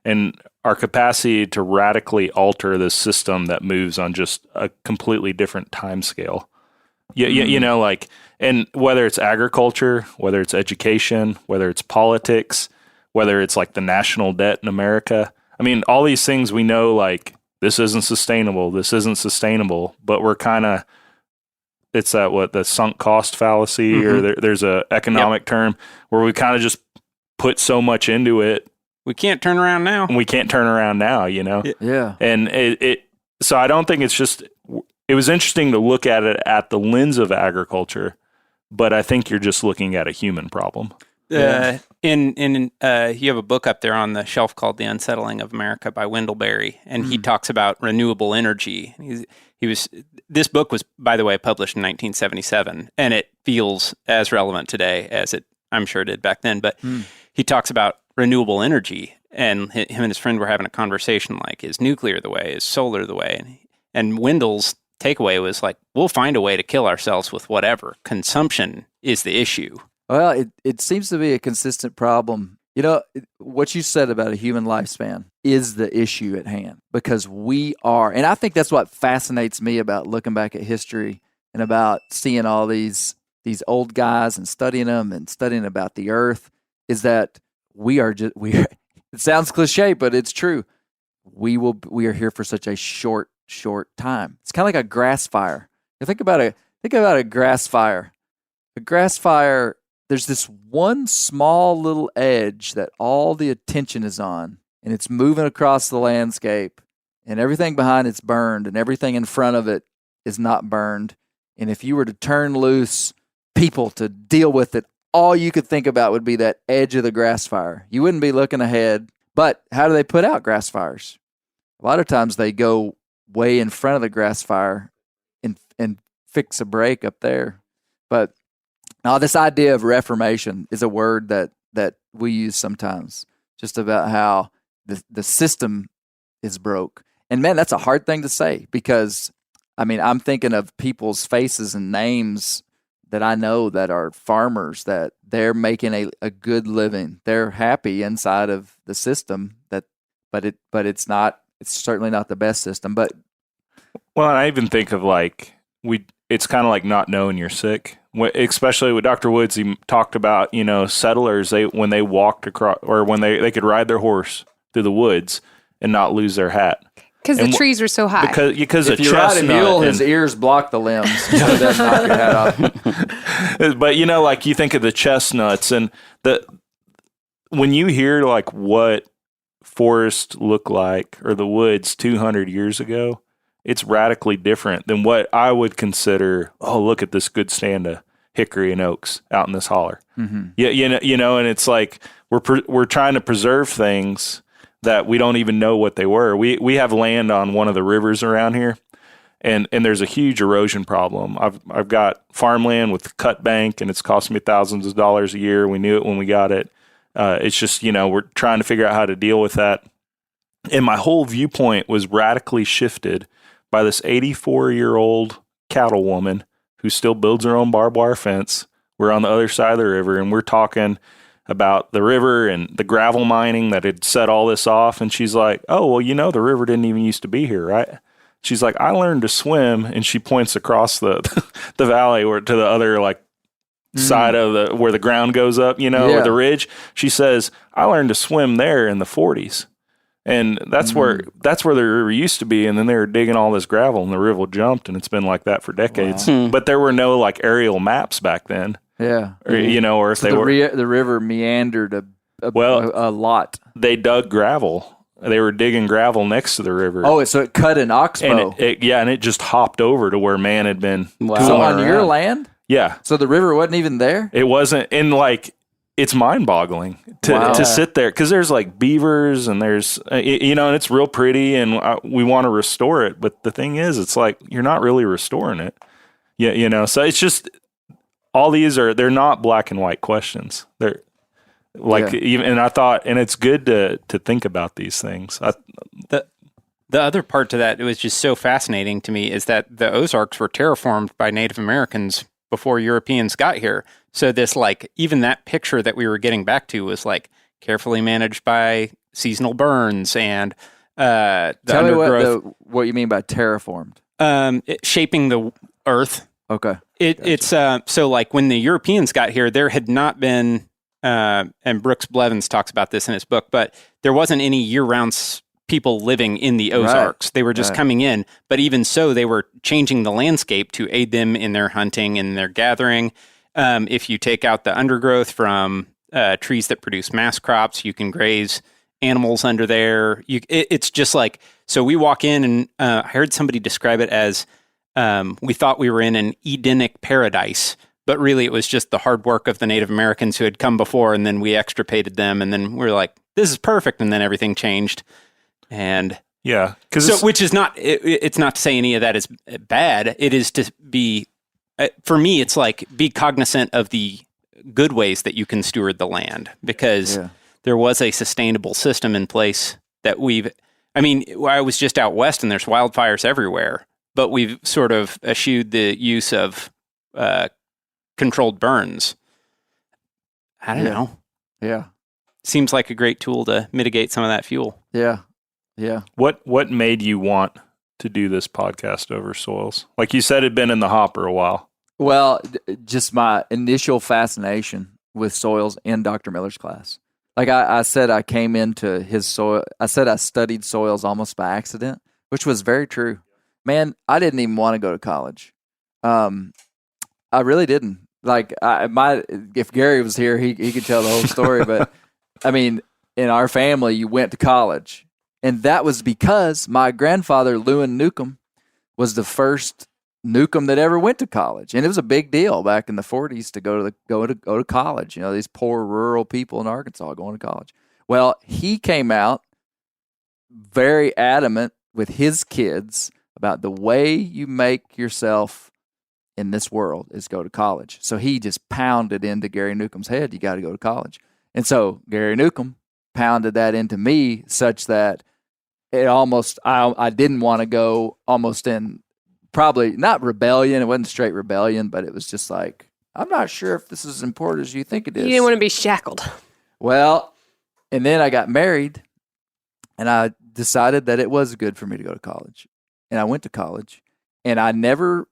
And our capacity to radically alter the system that moves on just a completely different time scale. And whether it's agriculture, whether it's education, whether it's politics, whether it's like the national debt in America. I mean, all these things we know, like, this isn't sustainable, but we're kind of, it's that, the sunk cost fallacy, or there's a economic term where we kind of just put so much into it. We can't turn around now. Yeah. And so I don't think it's just, it was interesting to look at it at the lens of agriculture, but I think you're just looking at a human problem. You have a book up there on the shelf called The Unsettling of America by Wendell Berry, and he talks about renewable energy. This book was, by the way, published in 1977, and it feels as relevant today as it, I'm sure, did back then. But he talks about renewable energy, and him and his friend were having a conversation like, is nuclear the way? Is solar the way? And Wendell's takeaway was like, we'll find a way to kill ourselves with whatever. Consumption is the issue. Well, it seems to be a consistent problem. You know, what you said about a human lifespan is the issue at hand, because we are, and I think that's what fascinates me about looking back at history and about seeing all these old guys and studying them and studying about the earth, is that we are, it sounds cliche, but it's true. We are here for such a short time. It's kind of like a grass fire. You think about a grass fire. A grass fire, there's this one small little edge that all the attention is on, and it's moving across the landscape, and everything behind it's burned, and everything in front of it is not burned. And if you were to turn loose people to deal with it, all you could think about would be that edge of the grass fire. You wouldn't be looking ahead. But how do they put out grass fires? A lot of times they go way in front of the grass fire and fix a break up there. But now, this idea of reformation is a word that we use sometimes, just about how the system is broke. And man, that's a hard thing to say, because, I mean, I'm thinking of people's faces and names that I know that are farmers, that they're making a good living. They're happy inside of the system, but it's certainly not the best system. But well, I even think of it's kind of like not knowing you're sick. Especially with Dr. Woods, he talked about, settlers, when they walked across, or when they could ride their horse through the woods and not lose their hat. Because the trees were so high. Because if you ride a mule, his ears block the limbs. So it doesn't knock your hat off. But, you think of the chestnuts, and when you hear like what forests look like, or the woods 200 years ago, it's radically different than what I would consider, look at this good stand of hickory and oaks out in this holler. Mm-hmm. Yeah, and it's like we're trying to preserve things that we don't even know what they were. We have land on one of the rivers around here, and there's a huge erosion problem. I've got farmland with cut bank, and it's cost me thousands of dollars a year. We knew it when we got it. It's just, we're trying to figure out how to deal with that. And my whole viewpoint was radically shifted by this 84-year-old cattle woman who still builds her own barbed wire fence. We're on the other side of the river, and we're talking about the river and the gravel mining that had set all this off. And she's like, oh, well, the river didn't even used to be here, right? She's like, I learned to swim. And she points across the valley, or to the other side of where the ground goes up, or the ridge. She says, I learned to swim there in the 40s. And that's where the river used to be, and then they were digging all this gravel, and the river jumped, and it's been like that for decades. Wow. But there were no aerial maps back then. Yeah, or, or if so the river meandered a lot. They dug gravel They were digging gravel next to the river. Oh, so it cut an oxbow. And it just hopped over to where man had been. Wow. So on around. your land? Yeah. So the river wasn't even there? It wasn't. And like, it's mind-boggling to sit there because there's like beavers and there's and it's real pretty and we want to restore it, but the thing is, it's like you're not really restoring it. Yeah, so it's just all they're not black and white questions. They're like and I thought, and it's good to think about these things. The other part to that, it was just so fascinating to me, is that the Ozarks were terraformed by Native Americans before Europeans got here. So this, like, even that picture that we were getting back to was like carefully managed by seasonal burns and the Tell undergrowth. me what you mean by terraformed. Shaping the earth. Okay. It's so like when the Europeans got here, there had not been, and Brooks Blevins talks about this in his book, but there wasn't any year-round people living in the Ozarks. Right. They were just coming in. But even so, they were changing the landscape to aid them in their hunting and their gathering. If you take out the undergrowth from trees that produce mass crops, you can graze animals under there. It's just like, so we walk in and I heard somebody describe it as we thought we were in an Edenic paradise, but really it was just the hard work of the Native Americans who had come before, and then we extirpated them, and then we were like, this is perfect, and then everything changed. And yeah, which is not, it's not to say any of that is bad. It is to be, for me, it's like be cognizant of the good ways that you can steward the land, because there was a sustainable system in place that I was just out west and there's wildfires everywhere, but we've sort of eschewed the use of controlled burns. I don't know. Yeah. Seems like a great tool to mitigate some of that fuel. Yeah. Yeah. What made you want to do this podcast over soils? Like you said, it'd been in the hopper a while. Well, just my initial fascination with soils in Dr. Miller's class. Like I said, I came into his soil. I said I studied soils almost by accident, which was very true. Man, I didn't even want to go to college. I really didn't. Like if Gary was here, he could tell the whole story. But I mean, in our family, you went to college. And that was because my grandfather, Lewin Newcomb, was the first Newcomb that ever went to college. And it was a big deal back in the 40s to go to college. You know, these poor rural people in Arkansas going to college. Well, he came out very adamant with his kids about the way you make yourself in this world is go to college. So he just pounded into Gary Newcomb's head, you got to go to college. And so Gary Newcomb pounded that into me such that it almost, I didn't want to go, almost in probably not rebellion. It wasn't straight rebellion, but it was just like, I'm not sure if this is as important as you think it is. You didn't want to be shackled. Well, and then I got married and I decided that it was good for me to go to college. And I went to college and I never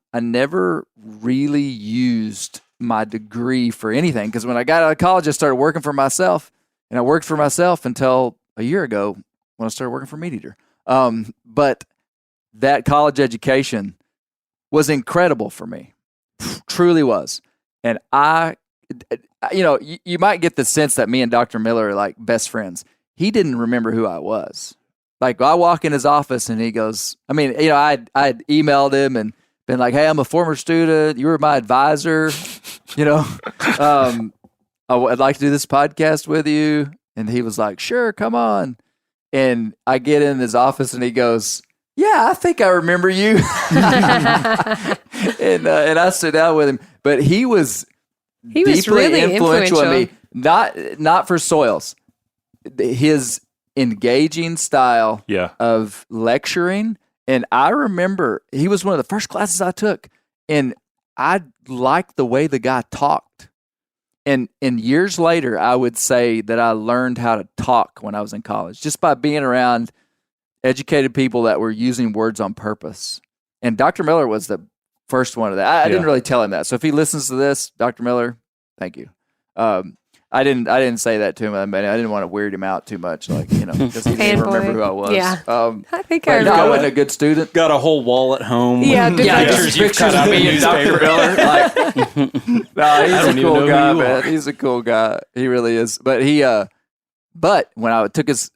really used my degree for anything. Because when I got out of college, I started working for myself. And I worked for myself until a year ago when I started working for Meat Eater. But that college education was incredible for me. Truly was. And you might get the sense that me and Dr. Miller are like best friends. He didn't remember who I was. Like I walk in his office and he goes, I'd emailed him and been like, hey, I'm a former student. You were my advisor. I'd like to do this podcast with you. And he was like, sure, come on. And I get in his office and he goes, yeah, I think I remember you. and I sit down with him. But he was deeply really influential in me. Not for soils. His engaging style of lecturing. And I remember he was one of the first classes I took. And I liked the way the guy talked. And years later, I would say that I learned how to talk when I was in college, just by being around educated people that were using words on purpose. And Dr. Miller was the first one of that. I didn't really tell him that. So if he listens to this, Dr. Miller, thank you. I didn't say that to him. I didn't want to weird him out too much, because he didn't remember who I was. Yeah, I think I wasn't a good student. Got a whole wall at home. Yeah, pictures you've cut out of me and Dr. Miller. He's a cool guy, man. He's a cool guy. He really is. But but when I took his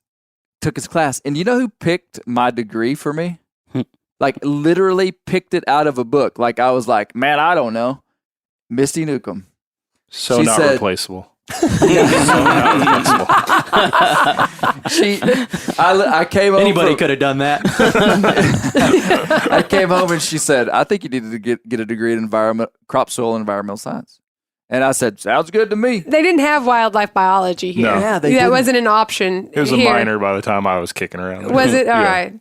took his class. And you know who picked my degree for me? Like literally picked it out of a book. Like I was like, man, I don't know. Misty Newcomb. So not replaceable. I came home. Anybody could have done that. I came home and she said, I think you needed to get a degree in crop, soil, and environmental science. And I said, sounds good to me. They didn't have wildlife biology here. No. Yeah, that wasn't an option. It was here. a minor by the time I was kicking around. Was it? All right.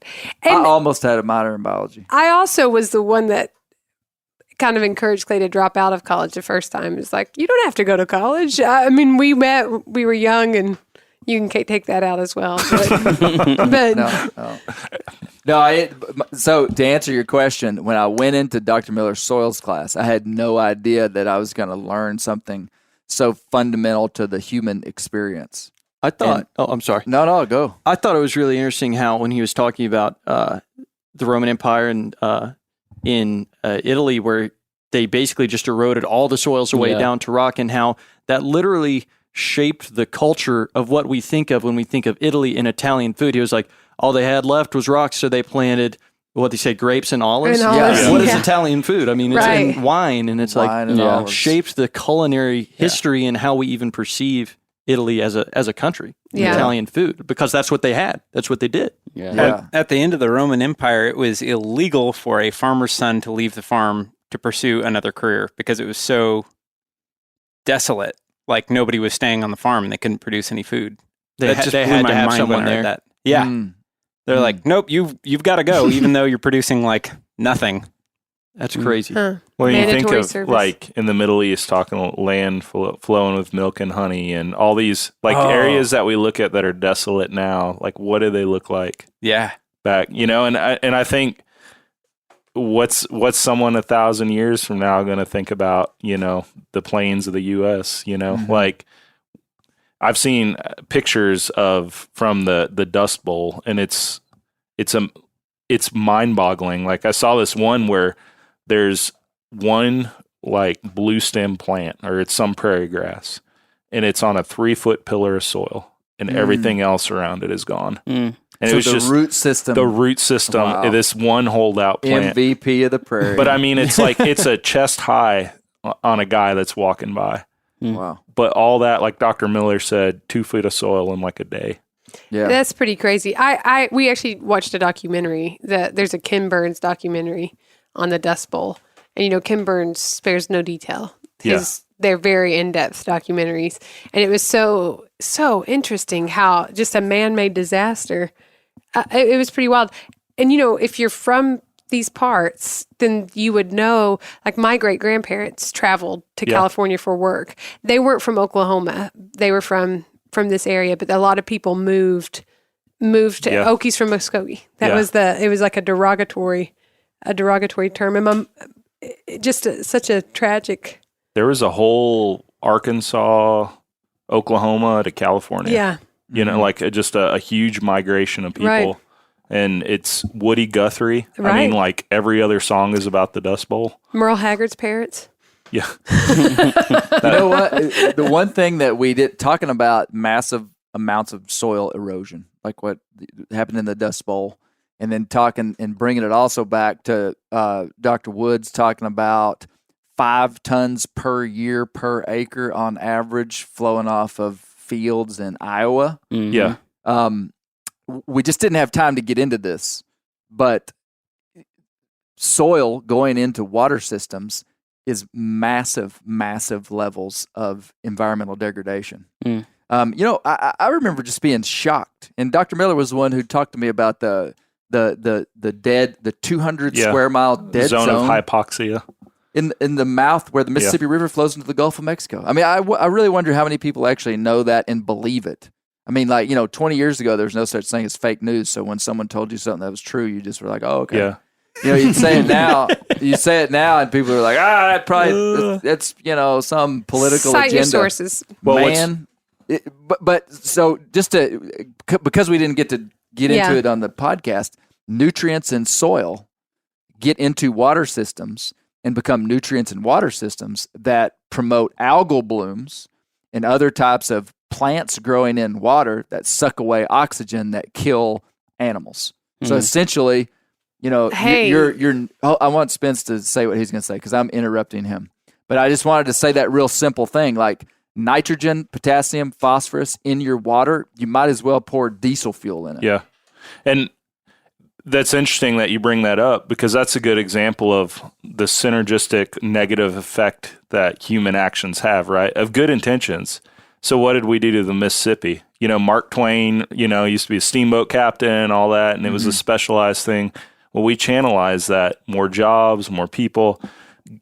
I And almost had a minor in biology. I also was the one that kind of encouraged Clay to drop out of college the first time. It's like, you don't have to go to college. I mean, we were young, and you can take that out as well. But So to answer your question, when I went into Dr. Miller's soils class, I had no idea that I was going to learn something so fundamental to the human experience. I thought, I'm sorry. No, go. I thought it was really interesting how when he was talking about the Roman Empire and in Italy, where they basically just eroded all the soils away down to rock, and how that literally shaped the culture of what we think of when we think of Italy and Italian food. He was like, all they had left was rocks, so they planted what they say, grapes and olives. What is Italian food? I mean, it's in wine, and it's like shaped the culinary history and how we even perceive Italy as a country, Italian food, because that's what they had. That's what they did. At the end of the Roman Empire, it was illegal for a farmer's son to leave the farm to pursue another career because it was so desolate. Like nobody was staying on the farm and they couldn't produce any food. They had to have someone there. That. Yeah. They're like, nope, you've got to go, even though you're producing like nothing. That's crazy. Well, you think of like in the Middle East, talking land flowing with milk and honey, and all these like areas that we look at that are desolate now. Like, what do they look like? Yeah, back, and I think what's someone 1,000 years from now going to think about? The plains of the U.S. Like I've seen pictures from the Dust Bowl, and it's mind-boggling. Like I saw this one where there's one like blue stem plant, or it's some prairie grass, and it's on a 3-foot pillar of soil, and everything else around it is gone. And so it was the root system. Wow. This one holdout plant, MVP of the prairie. But I mean, it's like it's a chest high on a guy that's walking by. Wow! But all that, like Dr. Miller said, 2 feet of soil in like a day. Yeah, that's pretty crazy. We actually watched a documentary. There's a Ken Burns documentary on the Dust Bowl, and Ken Burns spares no detail. They're very in-depth documentaries, and it was so interesting how just a man-made disaster. It was pretty wild. And if you're from these parts, then you would know. Like my great-grandparents traveled to California for work. They weren't from Oklahoma. They were from this area, but a lot of people moved to Okies from Muskogee. It was like a derogatory term. And such a tragic. There was a whole Arkansas, Oklahoma to California. Yeah. Like just a huge migration of people. Right. And it's Woody Guthrie. Right. I mean, like every other song is about the Dust Bowl. Merle Haggard's parents. Yeah. You know what? The one thing that we did, talking about massive amounts of soil erosion, like what happened in the Dust Bowl, and then talking and bringing it also back to Dr. Woods talking about 5 tons per year per acre on average flowing off of fields in Iowa. Mm-hmm. Yeah. We just didn't have time to get into this, but soil going into water systems is massive levels of environmental degradation. I remember just being shocked, and Dr. Miller was the one who talked to me about the 200 square mile dead zone of hypoxia in the mouth where the Mississippi River flows into the Gulf of Mexico. I mean, I really wonder how many people actually know that and believe it. I mean, 20 years ago, there was no such thing as fake news. So when someone told you something that was true, you just were like, oh, okay. Yeah. You'd say it now. You say it now, and people are like, that probably that's some political Cite agenda. your sources. Well, but so just because we didn't get into it on the podcast, nutrients in soil get into water systems and become nutrients in water systems that promote algal blooms and other types of plants growing in water that suck away oxygen that kill animals. So essentially, you're I want Spence to say what he's going to say because I'm interrupting him. But I just wanted to say that real simple thing, like nitrogen, potassium, phosphorus in your water, you might as well pour diesel fuel in it. Yeah. And that's interesting that you bring that up because that's a good example of the synergistic negative effect that human actions have, right? Of good intentions. So what did we do to the Mississippi? Mark Twain, used to be a steamboat captain, all that, and it was a specialized thing. Well, we channelized that. More jobs, more people.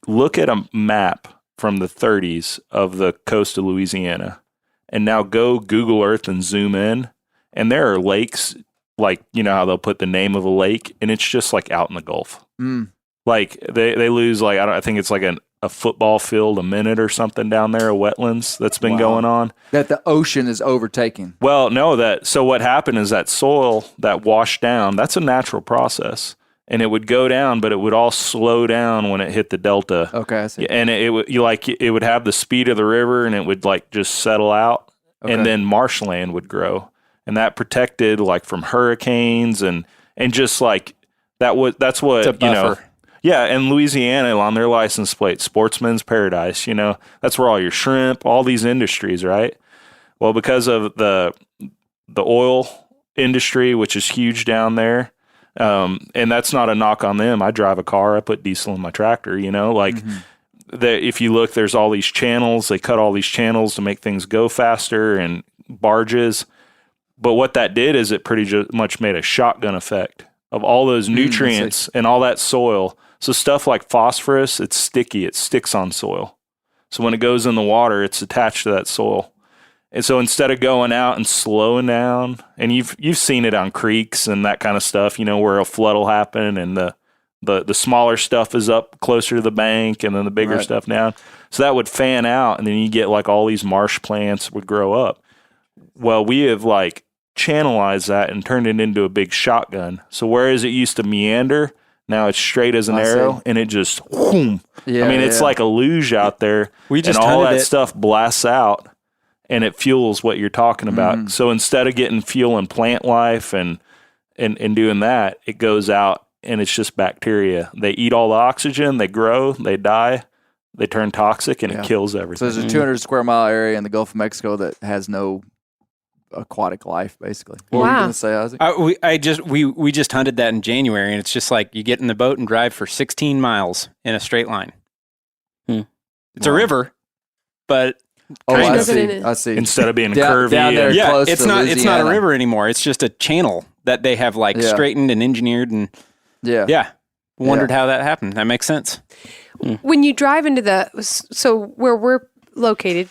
Look at a map from the 30s of the coast of Louisiana, and now go Google Earth and zoom in, and there are lakes, like, how they'll put the name of a lake, and it's just like out in the Gulf. Like they lose, like, I think it's like a football field a minute or something down there, of wetlands that's been going on. That the ocean is overtaking. Well, no, so what happened is that soil that washed down, that's a natural process. And it would go down, but it would all slow down when it hit the delta. Okay, I see. And it would have the speed of the river, and it would like just settle out, and then marshland would grow, and that protected like from hurricanes and just like that's what Yeah, and Louisiana on their license plate, Sportsman's Paradise. That's where all your shrimp, all these industries, right? Well, because of the oil industry, which is huge down there. And that's not a knock on them. I drive a car. I put diesel in my tractor, if you look, there's all these channels. They cut all these channels to make things go faster and barges. But what that did is it pretty much made a shotgun effect of all those nutrients and all that soil. So stuff like phosphorus, it's sticky. It sticks on soil. So when it goes in the water, it's attached to that soil. And so instead of going out and slowing down, and you've seen it on creeks and that kind of stuff, where a flood will happen and the smaller stuff is up closer to the bank and then the bigger stuff down. So that would fan out, and then you get like all these marsh plants would grow up. Well, we have like channelized that and turned it into a big shotgun. So whereas it used to meander, now it's straight as an arrow, and it just, whoom. It's like a luge out there, and all that stuff blasts out. And it fuels what you're talking about. So instead of getting fuel and plant life and doing that, it goes out and it's just bacteria. They eat all the oxygen, they grow, they die, they turn toxic, and it kills everything. So there's a 200 square mile area in the Gulf of Mexico that has no aquatic life, basically. What were you going to say, Ozzy? We just hunted that in January, and it's just like you get in the boat and drive for 16 miles in a straight line. It's a river, but... I see. Instead of being curvy. Down there close it's to not Louisiana. It's not a river anymore. It's just a channel that they have like straightened and engineered and wondered how that happened. That makes sense. When you drive into so where we're located,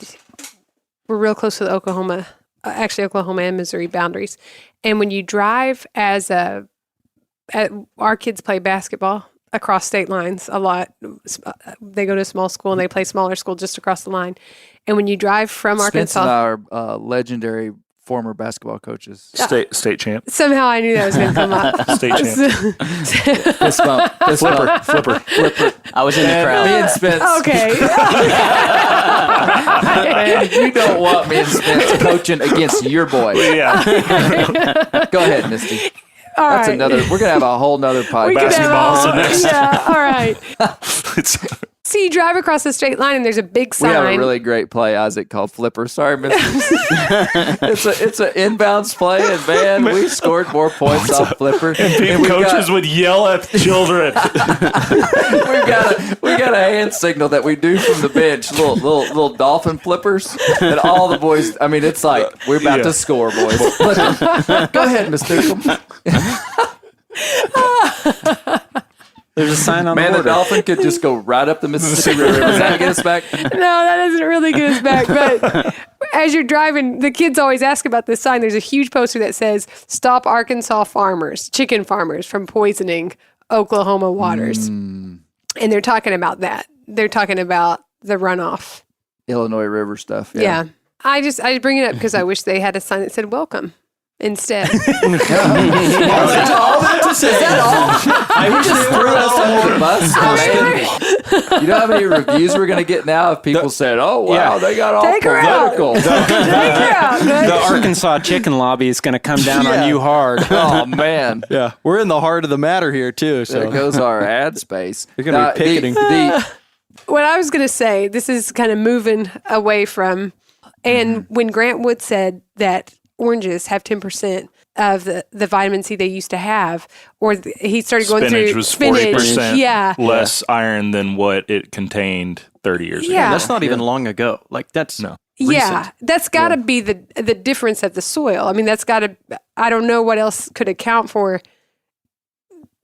we're real close to the Oklahoma and Missouri boundaries. And when you drive our kids play basketball across state lines a lot. They go to a small school and they play smaller school just across the line. And when you drive from Spence Arkansas, and our legendary former basketball coaches, state champ. Somehow I knew that was going to come up. State champ. Flipper. I was in the crowd. Me and Spence. Okay. Man, you don't want me and Spence coaching against your boy. Yeah. Go ahead, Misty. All That's right. another. We're gonna have a whole nother podcast. Basketball's the next. Yeah. All right. So you drive across the straight line and there's a big sign. We have a really great play, Isaac, called Flipper. Sorry, Mr. it's an inbounds play, and man, we scored more points off Flipper. And coaches would yell at children. we got a hand signal that we do from the bench, little dolphin flippers, and all the boys. I mean, it's like we're about to score, boys. Go ahead, Mr. Newcomb. There's a sign on the border. Man, the dolphin could just go right up the Mississippi River. Does that get us back? No, that doesn't really get us back. But as you're driving, the kids always ask about this sign. There's a huge poster that says, "Stop Arkansas farmers, chicken farmers, from poisoning Oklahoma waters." And they're talking about that. They're talking about the runoff. Illinois River stuff. Yeah. I just bring it up because I wish they had a sign that said "Welcome." instead. Is that all? I just threw us under the bus. Man. You know how many reviews we're going to get now if people said, "Oh wow, they got all political." The Arkansas chicken lobby is going to come down on you hard. Oh man, Yeah, we're in the heart of the matter here too. So there goes our ad space. You're going to be picketing. What I was going to say, this is kind of moving away from, and when Grant Wood said that oranges have 10% of the vitamin C they used to have, or he started going spinach through was 40% less Yeah. iron than what it contained 30 years ago. Yeah. That's not even long ago. Like that's No. Yeah, recent. that's got to be the difference of the soil. I mean, that's got to. I don't know what else could account for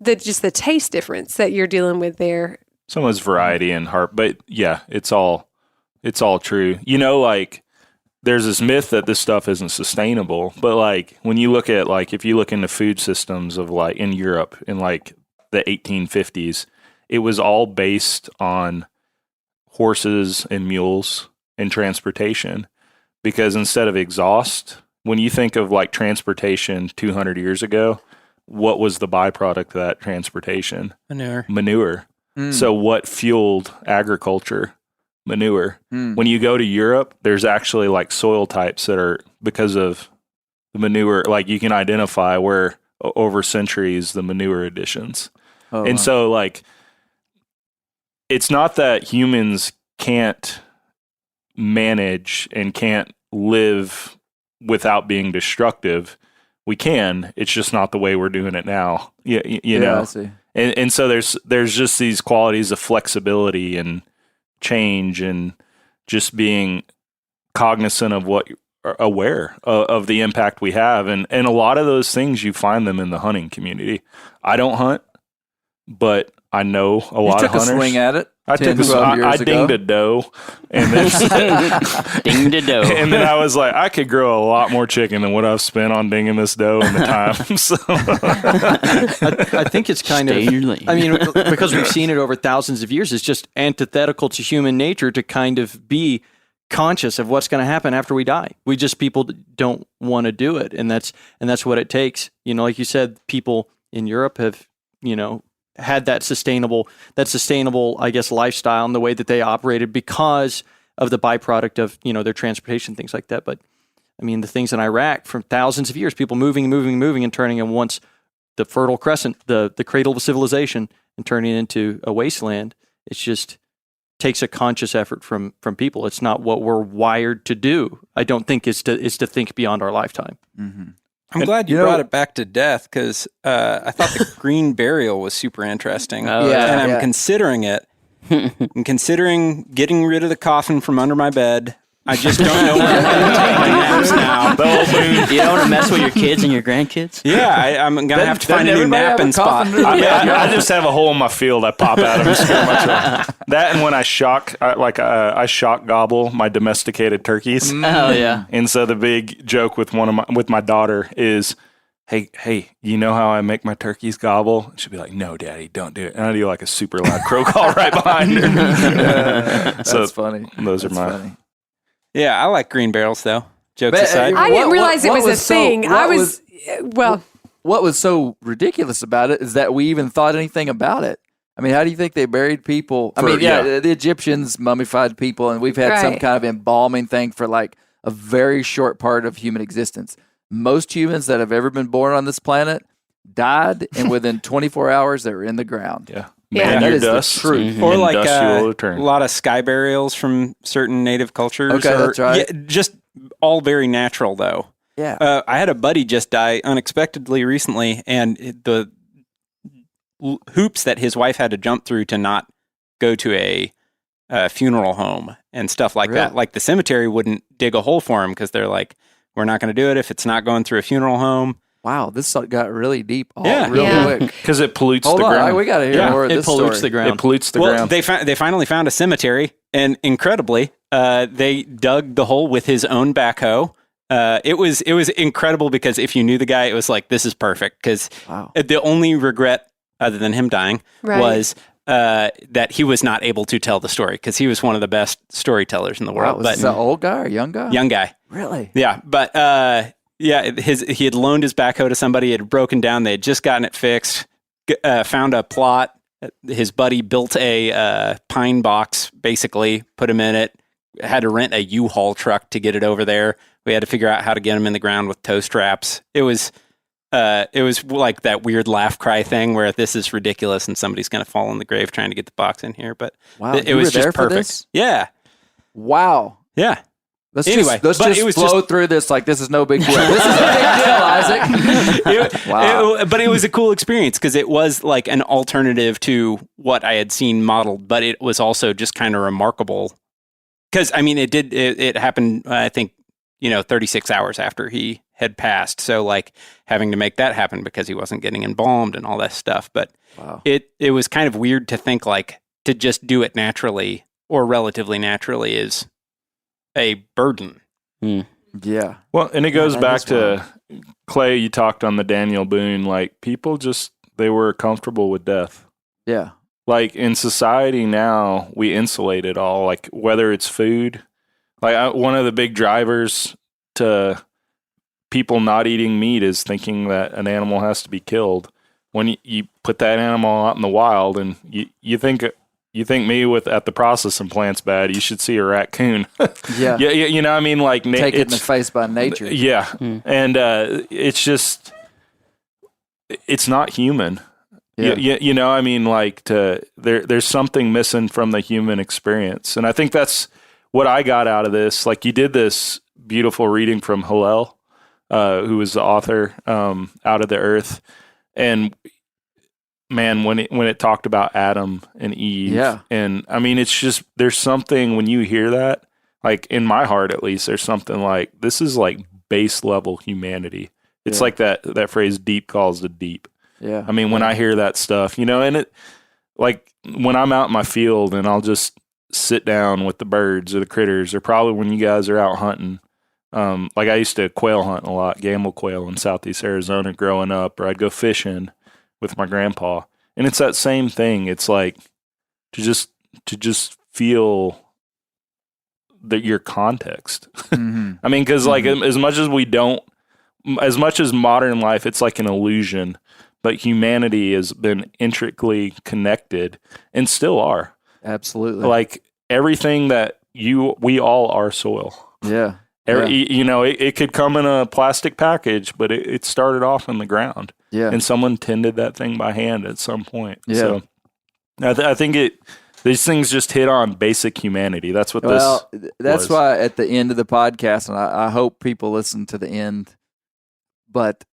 the taste difference that you're dealing with there. Someone's variety and heart, but yeah, it's all true. You know, like there's this myth that this stuff isn't sustainable, but like when you look at like if you look into food systems of like in Europe in like the 1850s, it was all based on horses and mules and transportation, because instead of exhaust, when you think of like transportation 200 years ago, what was the byproduct of that transportation? Manure. So what fueled agriculture? Manure. When you go to Europe, there's actually like soil types that are, because of the manure, like you can identify where over centuries the manure additions. So like, it's not that humans can't manage and can't live without being destructive. We can. It's just not the way we're doing it now. You know. I see. And so there's just these qualities of flexibility and change and just being cognizant of aware of the impact we have. And a lot of those things, you find them in the hunting community. I don't hunt, but I know a lot of hunters. You took a swing at it. I dinged a doe, and then Dinged a doe. and then I was like, I could grow a lot more chicken than what I've spent on dinging this doe in the time. So I think it's kind Stay of. in your lane. I mean, because we've seen it over thousands of years, it's just antithetical to human nature to kind of be conscious of what's going to happen after we die. people don't want to do it, and that's what it takes. You know, like you said, people in Europe have had that sustainable, I guess, lifestyle and the way that they operated because of the byproduct of, their transportation, things like that. But I mean, the things in Iraq from thousands of years, people moving and turning in once the Fertile Crescent, the cradle of civilization, and turning it into a wasteland. It just takes a conscious effort from people. It's not what we're wired to do. I don't think is to think beyond our lifetime. Mm-hmm. I'm glad you brought it back to death, because I thought the green burial was super interesting. And I'm considering it. I'm considering getting rid of the coffin from under my bed. I just don't know where I'm going to take my naps now. You don't want to mess with your kids and your grandkids? Yeah, I'm going to have to find a new napping spot. I just have a hole in my field I pop out of and scare my truck. That, and when I shock gobble my domesticated turkeys. Oh yeah. And so the big joke with my daughter is, hey, you know how I make my turkeys gobble? She'll be like, no, Daddy, don't do it. And I do like a super loud crow call right behind her. So that's funny. Those are funny. Yeah, I like green barrels, though. Jokes aside. I didn't realize it was a thing. What was so ridiculous about it is that we even thought anything about it. I mean, how do you think they buried people? The Egyptians mummified people, and we've had some kind of embalming thing for like a very short part of human existence. Most humans that have ever been born on this planet died, and within 24 hours, they were in the ground. Yeah. Man, that is dust. the truth. Or like a lot of sky burials from certain native cultures. Okay, that's right. Yeah, just all very natural, though. Yeah. I had a buddy just die unexpectedly recently, and the hoops that his wife had to jump through to not go to a funeral home and stuff like that. Like the cemetery wouldn't dig a hole for him because they're like, we're not going to do it if it's not going through a funeral home. Wow, this got really deep real quick. Because it pollutes the ground. We got to hear more of this It pollutes story. the ground. It pollutes the ground. They finally found a cemetery, and incredibly, they dug the hole with his own backhoe. It was incredible because if you knew the guy, it was like, this is perfect. Because the only regret, other than him dying, was that he was not able to tell the story, because he was one of the best storytellers in the world. Was this an old guy or young guy? Young guy. Really? Yeah, but Yeah, he had loaned his backhoe to somebody. It had broken down. They had just gotten it fixed. Found a plot. His buddy built a pine box, basically, put him in it. Had to rent a U-Haul truck to get it over there. We had to figure out how to get him in the ground with tow straps. It was like that weird laugh cry thing where this is ridiculous and somebody's going to fall in the grave trying to get the box in here. But wow, it was just perfect. Yeah. Wow. Yeah. Let's just flow through this like this is no big deal. This is a big deal, Isaac. Wow. But it was a cool experience because it was like an alternative to what I had seen modeled, but it was also just kind of remarkable because, I mean, it happened, I think, 36 hours after he had passed. So like having to make that happen because he wasn't getting embalmed and all that stuff. But it was kind of weird to think like to just do it naturally or relatively naturally is a burden. Yeah. Well, and it goes back to Clay, you talked on the Daniel Boone, like people they were comfortable with death. Yeah. Like in society now, we insulate it all, like whether it's food. Like one of the big drivers to people not eating meat is thinking that an animal has to be killed. When you put that animal out in the wild and you think me at the processing plant's bad, you should see a raccoon. Yeah. Yeah, I mean, like take it in the face by nature. Yeah. And it's just it's not human. Yeah. I mean, like there's something missing from the human experience. And I think that's what I got out of this. Like you did this beautiful reading from Hillel, who was the author, Out of the Earth. And man, when it talked about Adam and Eve, and I mean, it's just, there's something when you hear that, like in my heart, at least, there's something like, this is like base level humanity. It's like that phrase, deep calls to deep. Yeah. I mean, when I hear that stuff, and it, like when I'm out in my field and I'll just sit down with the birds or the critters, or probably when you guys are out hunting, like I used to quail hunt a lot, gamble quail in Southeast Arizona growing up, or I'd go fishing with my grandpa. And it's that same thing. It's like to just feel that your context. Mm-hmm. I mean, because like as much as modern life, it's like an illusion, but humanity has been intricately connected and still are. Absolutely. Like everything that we all are soil. Yeah. It could come in a plastic package, but it started off in the ground. Yeah. And someone tended that thing by hand at some point. Yeah. So I think these things just hit on basic humanity. That's what that's why at the end of the podcast, and I hope people listen to the end, but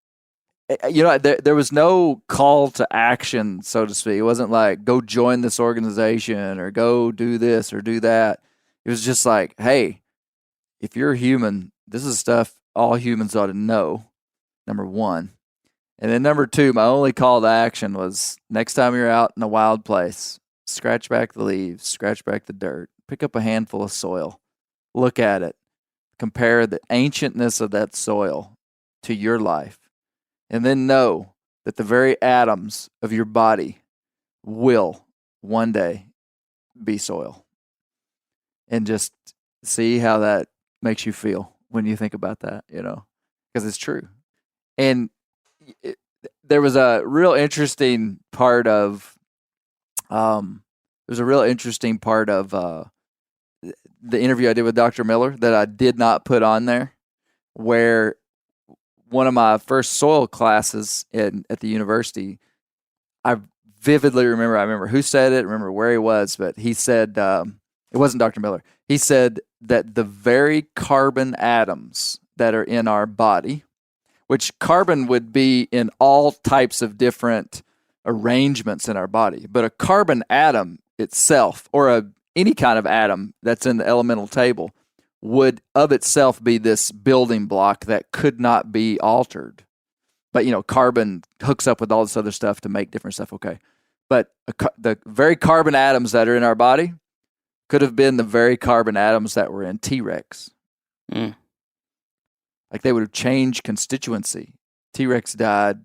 there was no call to action, so to speak. It wasn't like, go join this organization or go do this or do that. It was just like, hey, if you're a human, this is stuff all humans ought to know, number one. And then number two, my only call to action was next time you're out in a wild place, scratch back the leaves, scratch back the dirt, pick up a handful of soil, look at it, compare the ancientness of that soil to your life, and then know that the very atoms of your body will one day be soil. And just see how that makes you feel when you think about that, because it's true. And there was a real interesting part of the interview I did with Dr. Miller that I did not put on there, where one of my first soil classes at the university, I vividly remember who said it, remember where he was, but he said, it wasn't Dr. Miller. He said that the very carbon atoms that are in our body, which carbon would be in all types of different arrangements in our body, but a carbon atom itself, or any kind of atom that's in the elemental table, would of itself be this building block that could not be altered. But, carbon hooks up with all this other stuff to make different stuff, okay. But the very carbon atoms that are in our body could have been the very carbon atoms that were in T-Rex. Like they would have changed constituency. T-Rex died.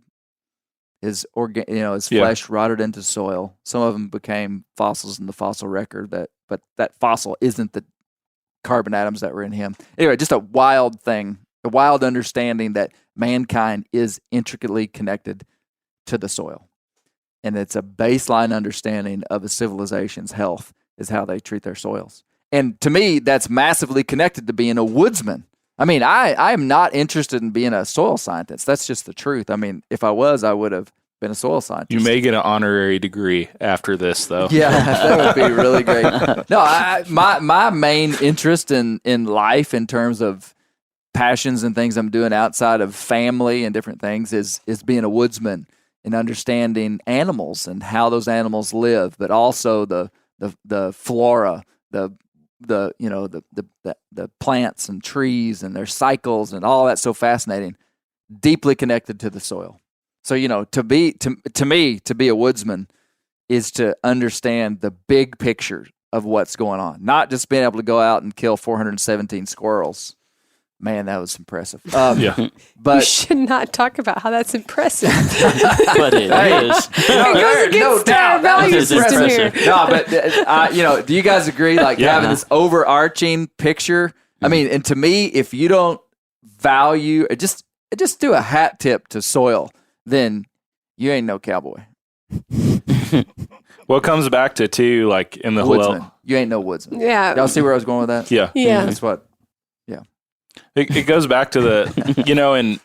His flesh rotted into soil. Some of them became fossils in the fossil record. But that fossil isn't the carbon atoms that were in him. Anyway, just a wild thing a wild understanding that mankind is intricately connected to the soil. And it's a baseline understanding of a civilization's health is how they treat their soils. And to me, that's massively connected to being a woodsman. I mean, I am not interested in being a soil scientist. That's just the truth. I mean, if I was, I would have been a soil scientist. You may get an honorary degree after this, though. Yeah, that would be really great. No, my main interest in life in terms of passions and things I'm doing outside of family and different things is being a woodsman and understanding animals and how those animals live, but also the flora, the plants and trees and their cycles and all that's so fascinating, deeply connected to the soil. So, to be a woodsman is to understand the big picture of what's going on, not just being able to go out and kill 417 squirrels. Man, that was impressive. Yeah. But you should not talk about how that's impressive. But it is. It goes against our value system here. No, but do you guys agree? Like having this overarching picture. I mean, and to me, if you don't value, just do a hat tip to soil, then you ain't no cowboy. Well, it comes back to too, like in the woodsman. You ain't no woodsman. Yeah. Y'all see where I was going with that? Yeah. Yeah. That's what. It goes back to the, and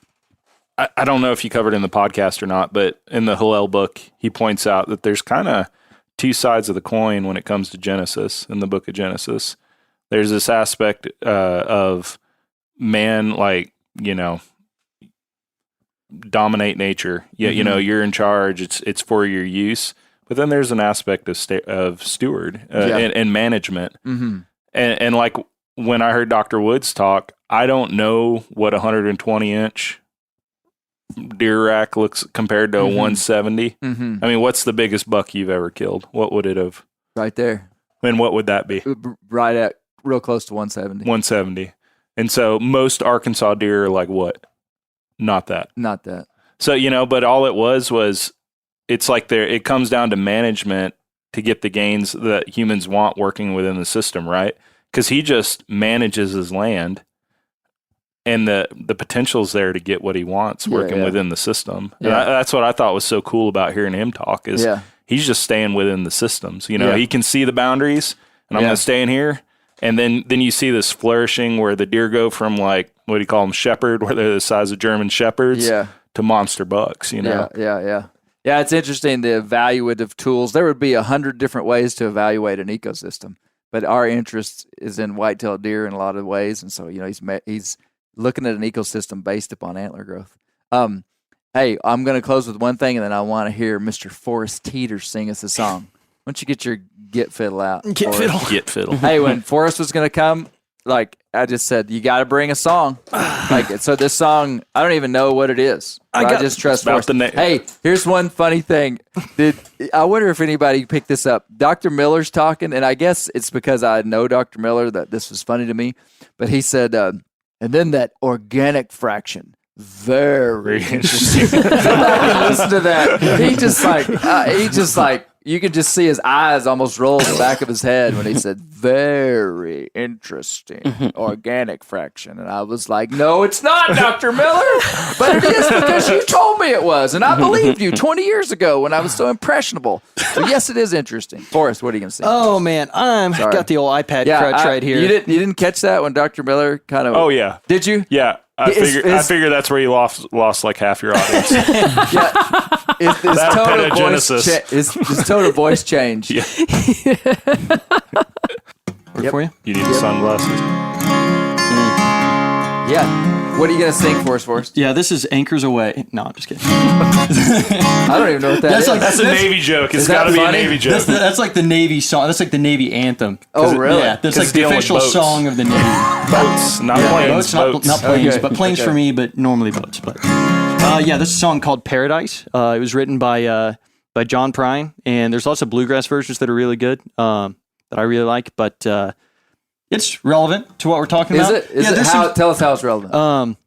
I don't know if you covered in the podcast or not, but in the Hillel book, he points out that there's kind of two sides of the coin when it comes to Genesis, in the book of Genesis. There's this aspect of man, like, dominate nature. Yeah, you're in charge. It's for your use. But then there's an aspect of steward and management. Mm-hmm. And like when I heard Dr. Woods talk, I don't know what a 120-inch deer rack looks compared to a 170. Mm-hmm. I mean, what's the biggest buck you've ever killed? What would it have? Right there. And what would that be? Right at real close to 170. 170. And so most Arkansas deer are like what? Not that. Not that. So, but all it was it's like it comes down to management to get the gains that humans want working within the system, right? Because he just manages his land. And the potential's there to get what he wants working within the system. And that's what I thought was so cool about hearing him talk is he's just staying within the systems. He can see the boundaries, and I'm going to stay in here. And then you see this flourishing where the deer go from like, what do you call them, shepherd, where they're the size of German shepherds, to monster bucks, Yeah, it's interesting, the evaluative tools. There would be 100 different ways to evaluate an ecosystem, but our interest is in white-tailed deer in a lot of ways. And so, he's looking at an ecosystem based upon antler growth. Hey, I'm going to close with one thing, and then I want to hear Mr. Forest Teeter sing us a song. Why don't you get your get fiddle out? Get fiddle. Hey, when Forrest was going to come, like I just said, you got to bring a song. So this song, I don't even know what it is. I just trust Forrest. Hey, here's one funny thing. I wonder if anybody picked this up. Dr. Miller's talking, and I guess it's because I know Dr. Miller that this was funny to me, but he said, and then that organic fraction. Very interesting. Listen to that. He just like, you could just see his eyes almost roll in the back of his head when he said, very interesting organic fraction. And I was like, no, it's not, Dr. Miller. But it is because you told me it was. And I believed you 20 years ago when I was so impressionable. So yes, it is interesting. Forrest, what are you going to say? Oh, man. I've got the old iPad crutch right here. You didn't catch that when Dr. Miller kind of... Oh, yeah. Did you? Yeah. I figure that's where you lost like half your audience. His total voice change. Yeah. For you? You need the sunglasses. Yeah. What are you going to sing for us, Forrest? Yeah, this is Anchors Away. No, I'm just kidding. I don't even know what that is. That's a Navy joke. It's got to be a Navy joke. That's like the Navy song. That's like the Navy anthem. Oh, really? Yeah, that's like the official song of the Navy. Boats, not planes. Boats. Not planes, but planes for me, but normally boats. But this is a song called Paradise. It was written by John Prine, and there's lots of bluegrass versions that are really good that I really like, but it's relevant to what we're talking about. Is it? Tell us how it's relevant.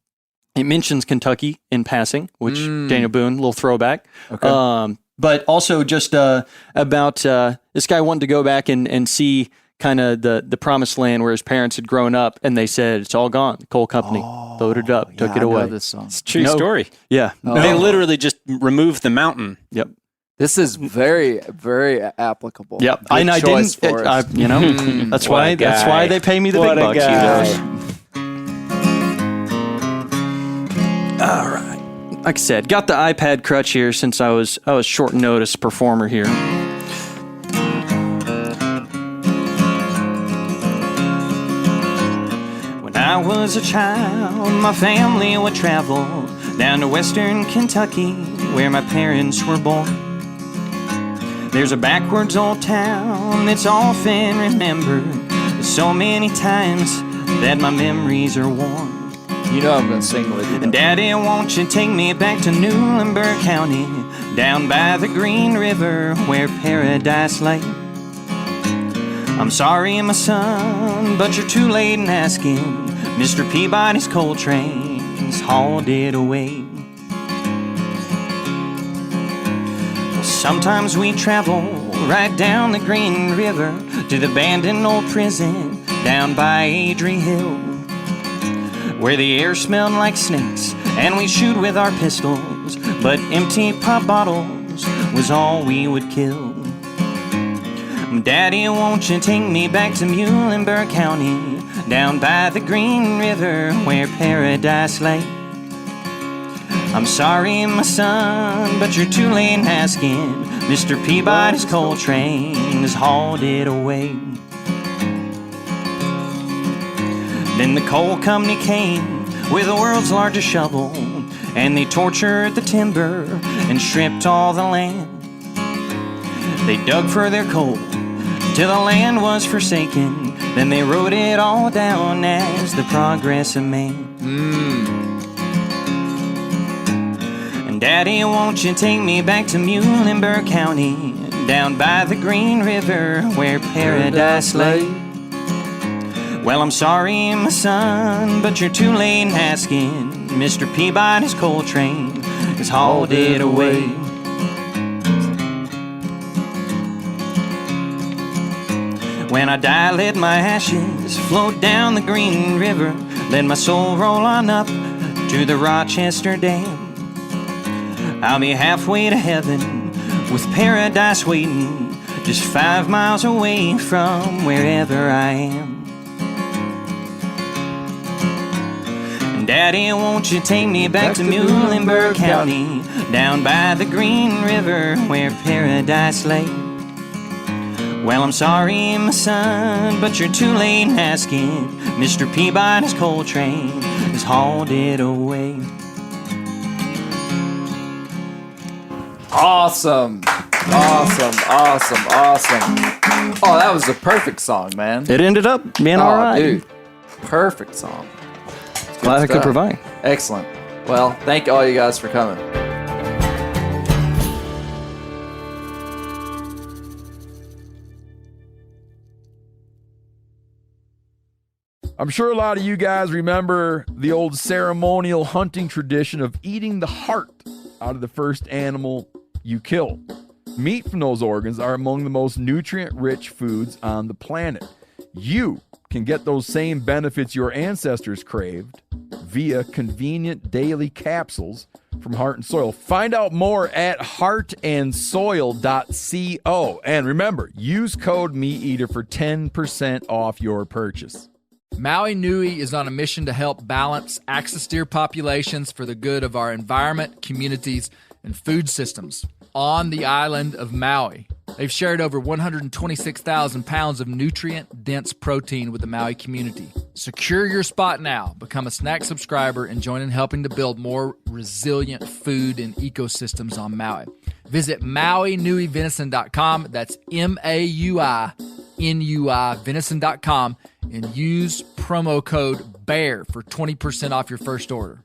It mentions Kentucky in passing, which Daniel Boone, little throwback. Okay. But also just about this guy wanting to go back and see kind of the promised land where his parents had grown up, and they said, it's all gone, the coal company. loaded it up, took it away. This song. It's a true story. Yeah. They literally just removed the mountain. Yep. This is very, very applicable. Yep. Good I choice didn't. for us. That's why. That's why they pay me the What big a bucks. guy. You guys. All right. Like I said, got the iPad crutch here since I was short notice performer here. When I was a child, my family would travel down to western Kentucky, where my parents were born. There's a backwards old town that's often remembered so many times that my memories are worn. You know I'm going to sing with you. And Daddy, won't you take me back to Newlenburg County, down by the Green River where paradise lay? I'm sorry, my son, but you're too late in asking. Mr. Peabody's coal trains hauled it away. Well, sometimes we travel right down the Green River to the abandoned old prison down by Adrie Hill, where the air smelled like snakes and we shoot with our pistols, but empty pop bottles was all we would kill. Daddy, won't you take me back to Muhlenberg County, down by the Green River where paradise lay? I'm sorry, my son, but you're too late in asking. Mr. Peabody's coal train has hauled it away. Then the coal company came with the world's largest shovel, and they tortured the timber and stripped all the land. They dug for their coal till the land was forsaken. Then they wrote it all down as the progress of man. And Daddy, won't you take me back to Muhlenberg County, down by the Green River where paradise lay? Well, I'm sorry, my son, but you're too late in asking. Mr. Peabody's coal train has hauled it away. When I die, let my ashes float down the Green River. Let my soul roll on up to the Rochester Dam. I'll be halfway to heaven with paradise waiting, just 5 miles away from wherever I am. And Daddy, won't you take me back to Muhlenberg County, down by the Green River where paradise lay? Well, I'm sorry, my son, but you're too late in asking. Mr. Peabody's coal train has hauled it away. Awesome. Oh, that was a perfect song, man. It ended up being all right. Dude, perfect song. Glad I could provide. Excellent. Well, thank all you guys for coming. I'm sure a lot of you guys remember the old ceremonial hunting tradition of eating the heart out of the first animal you kill. Meat from those organs are among the most nutrient-rich foods on the planet. You can get those same benefits your ancestors craved via convenient daily capsules from Heart and Soil. Find out more at heartandsoil.co. And remember, use code MeatEater for 10% off your purchase. Maui Nui is on a mission to help balance axis deer populations for the good of our environment, communities, and food systems on the island of Maui. They've shared over 126,000 pounds of nutrient-dense protein with the Maui community. Secure your spot now. Become a snack subscriber and join in helping to build more resilient food and ecosystems on Maui. Visit MauiNuiVenison.com. That's MAUINUI venison.com and use promo code BEAR for 20% off your first order.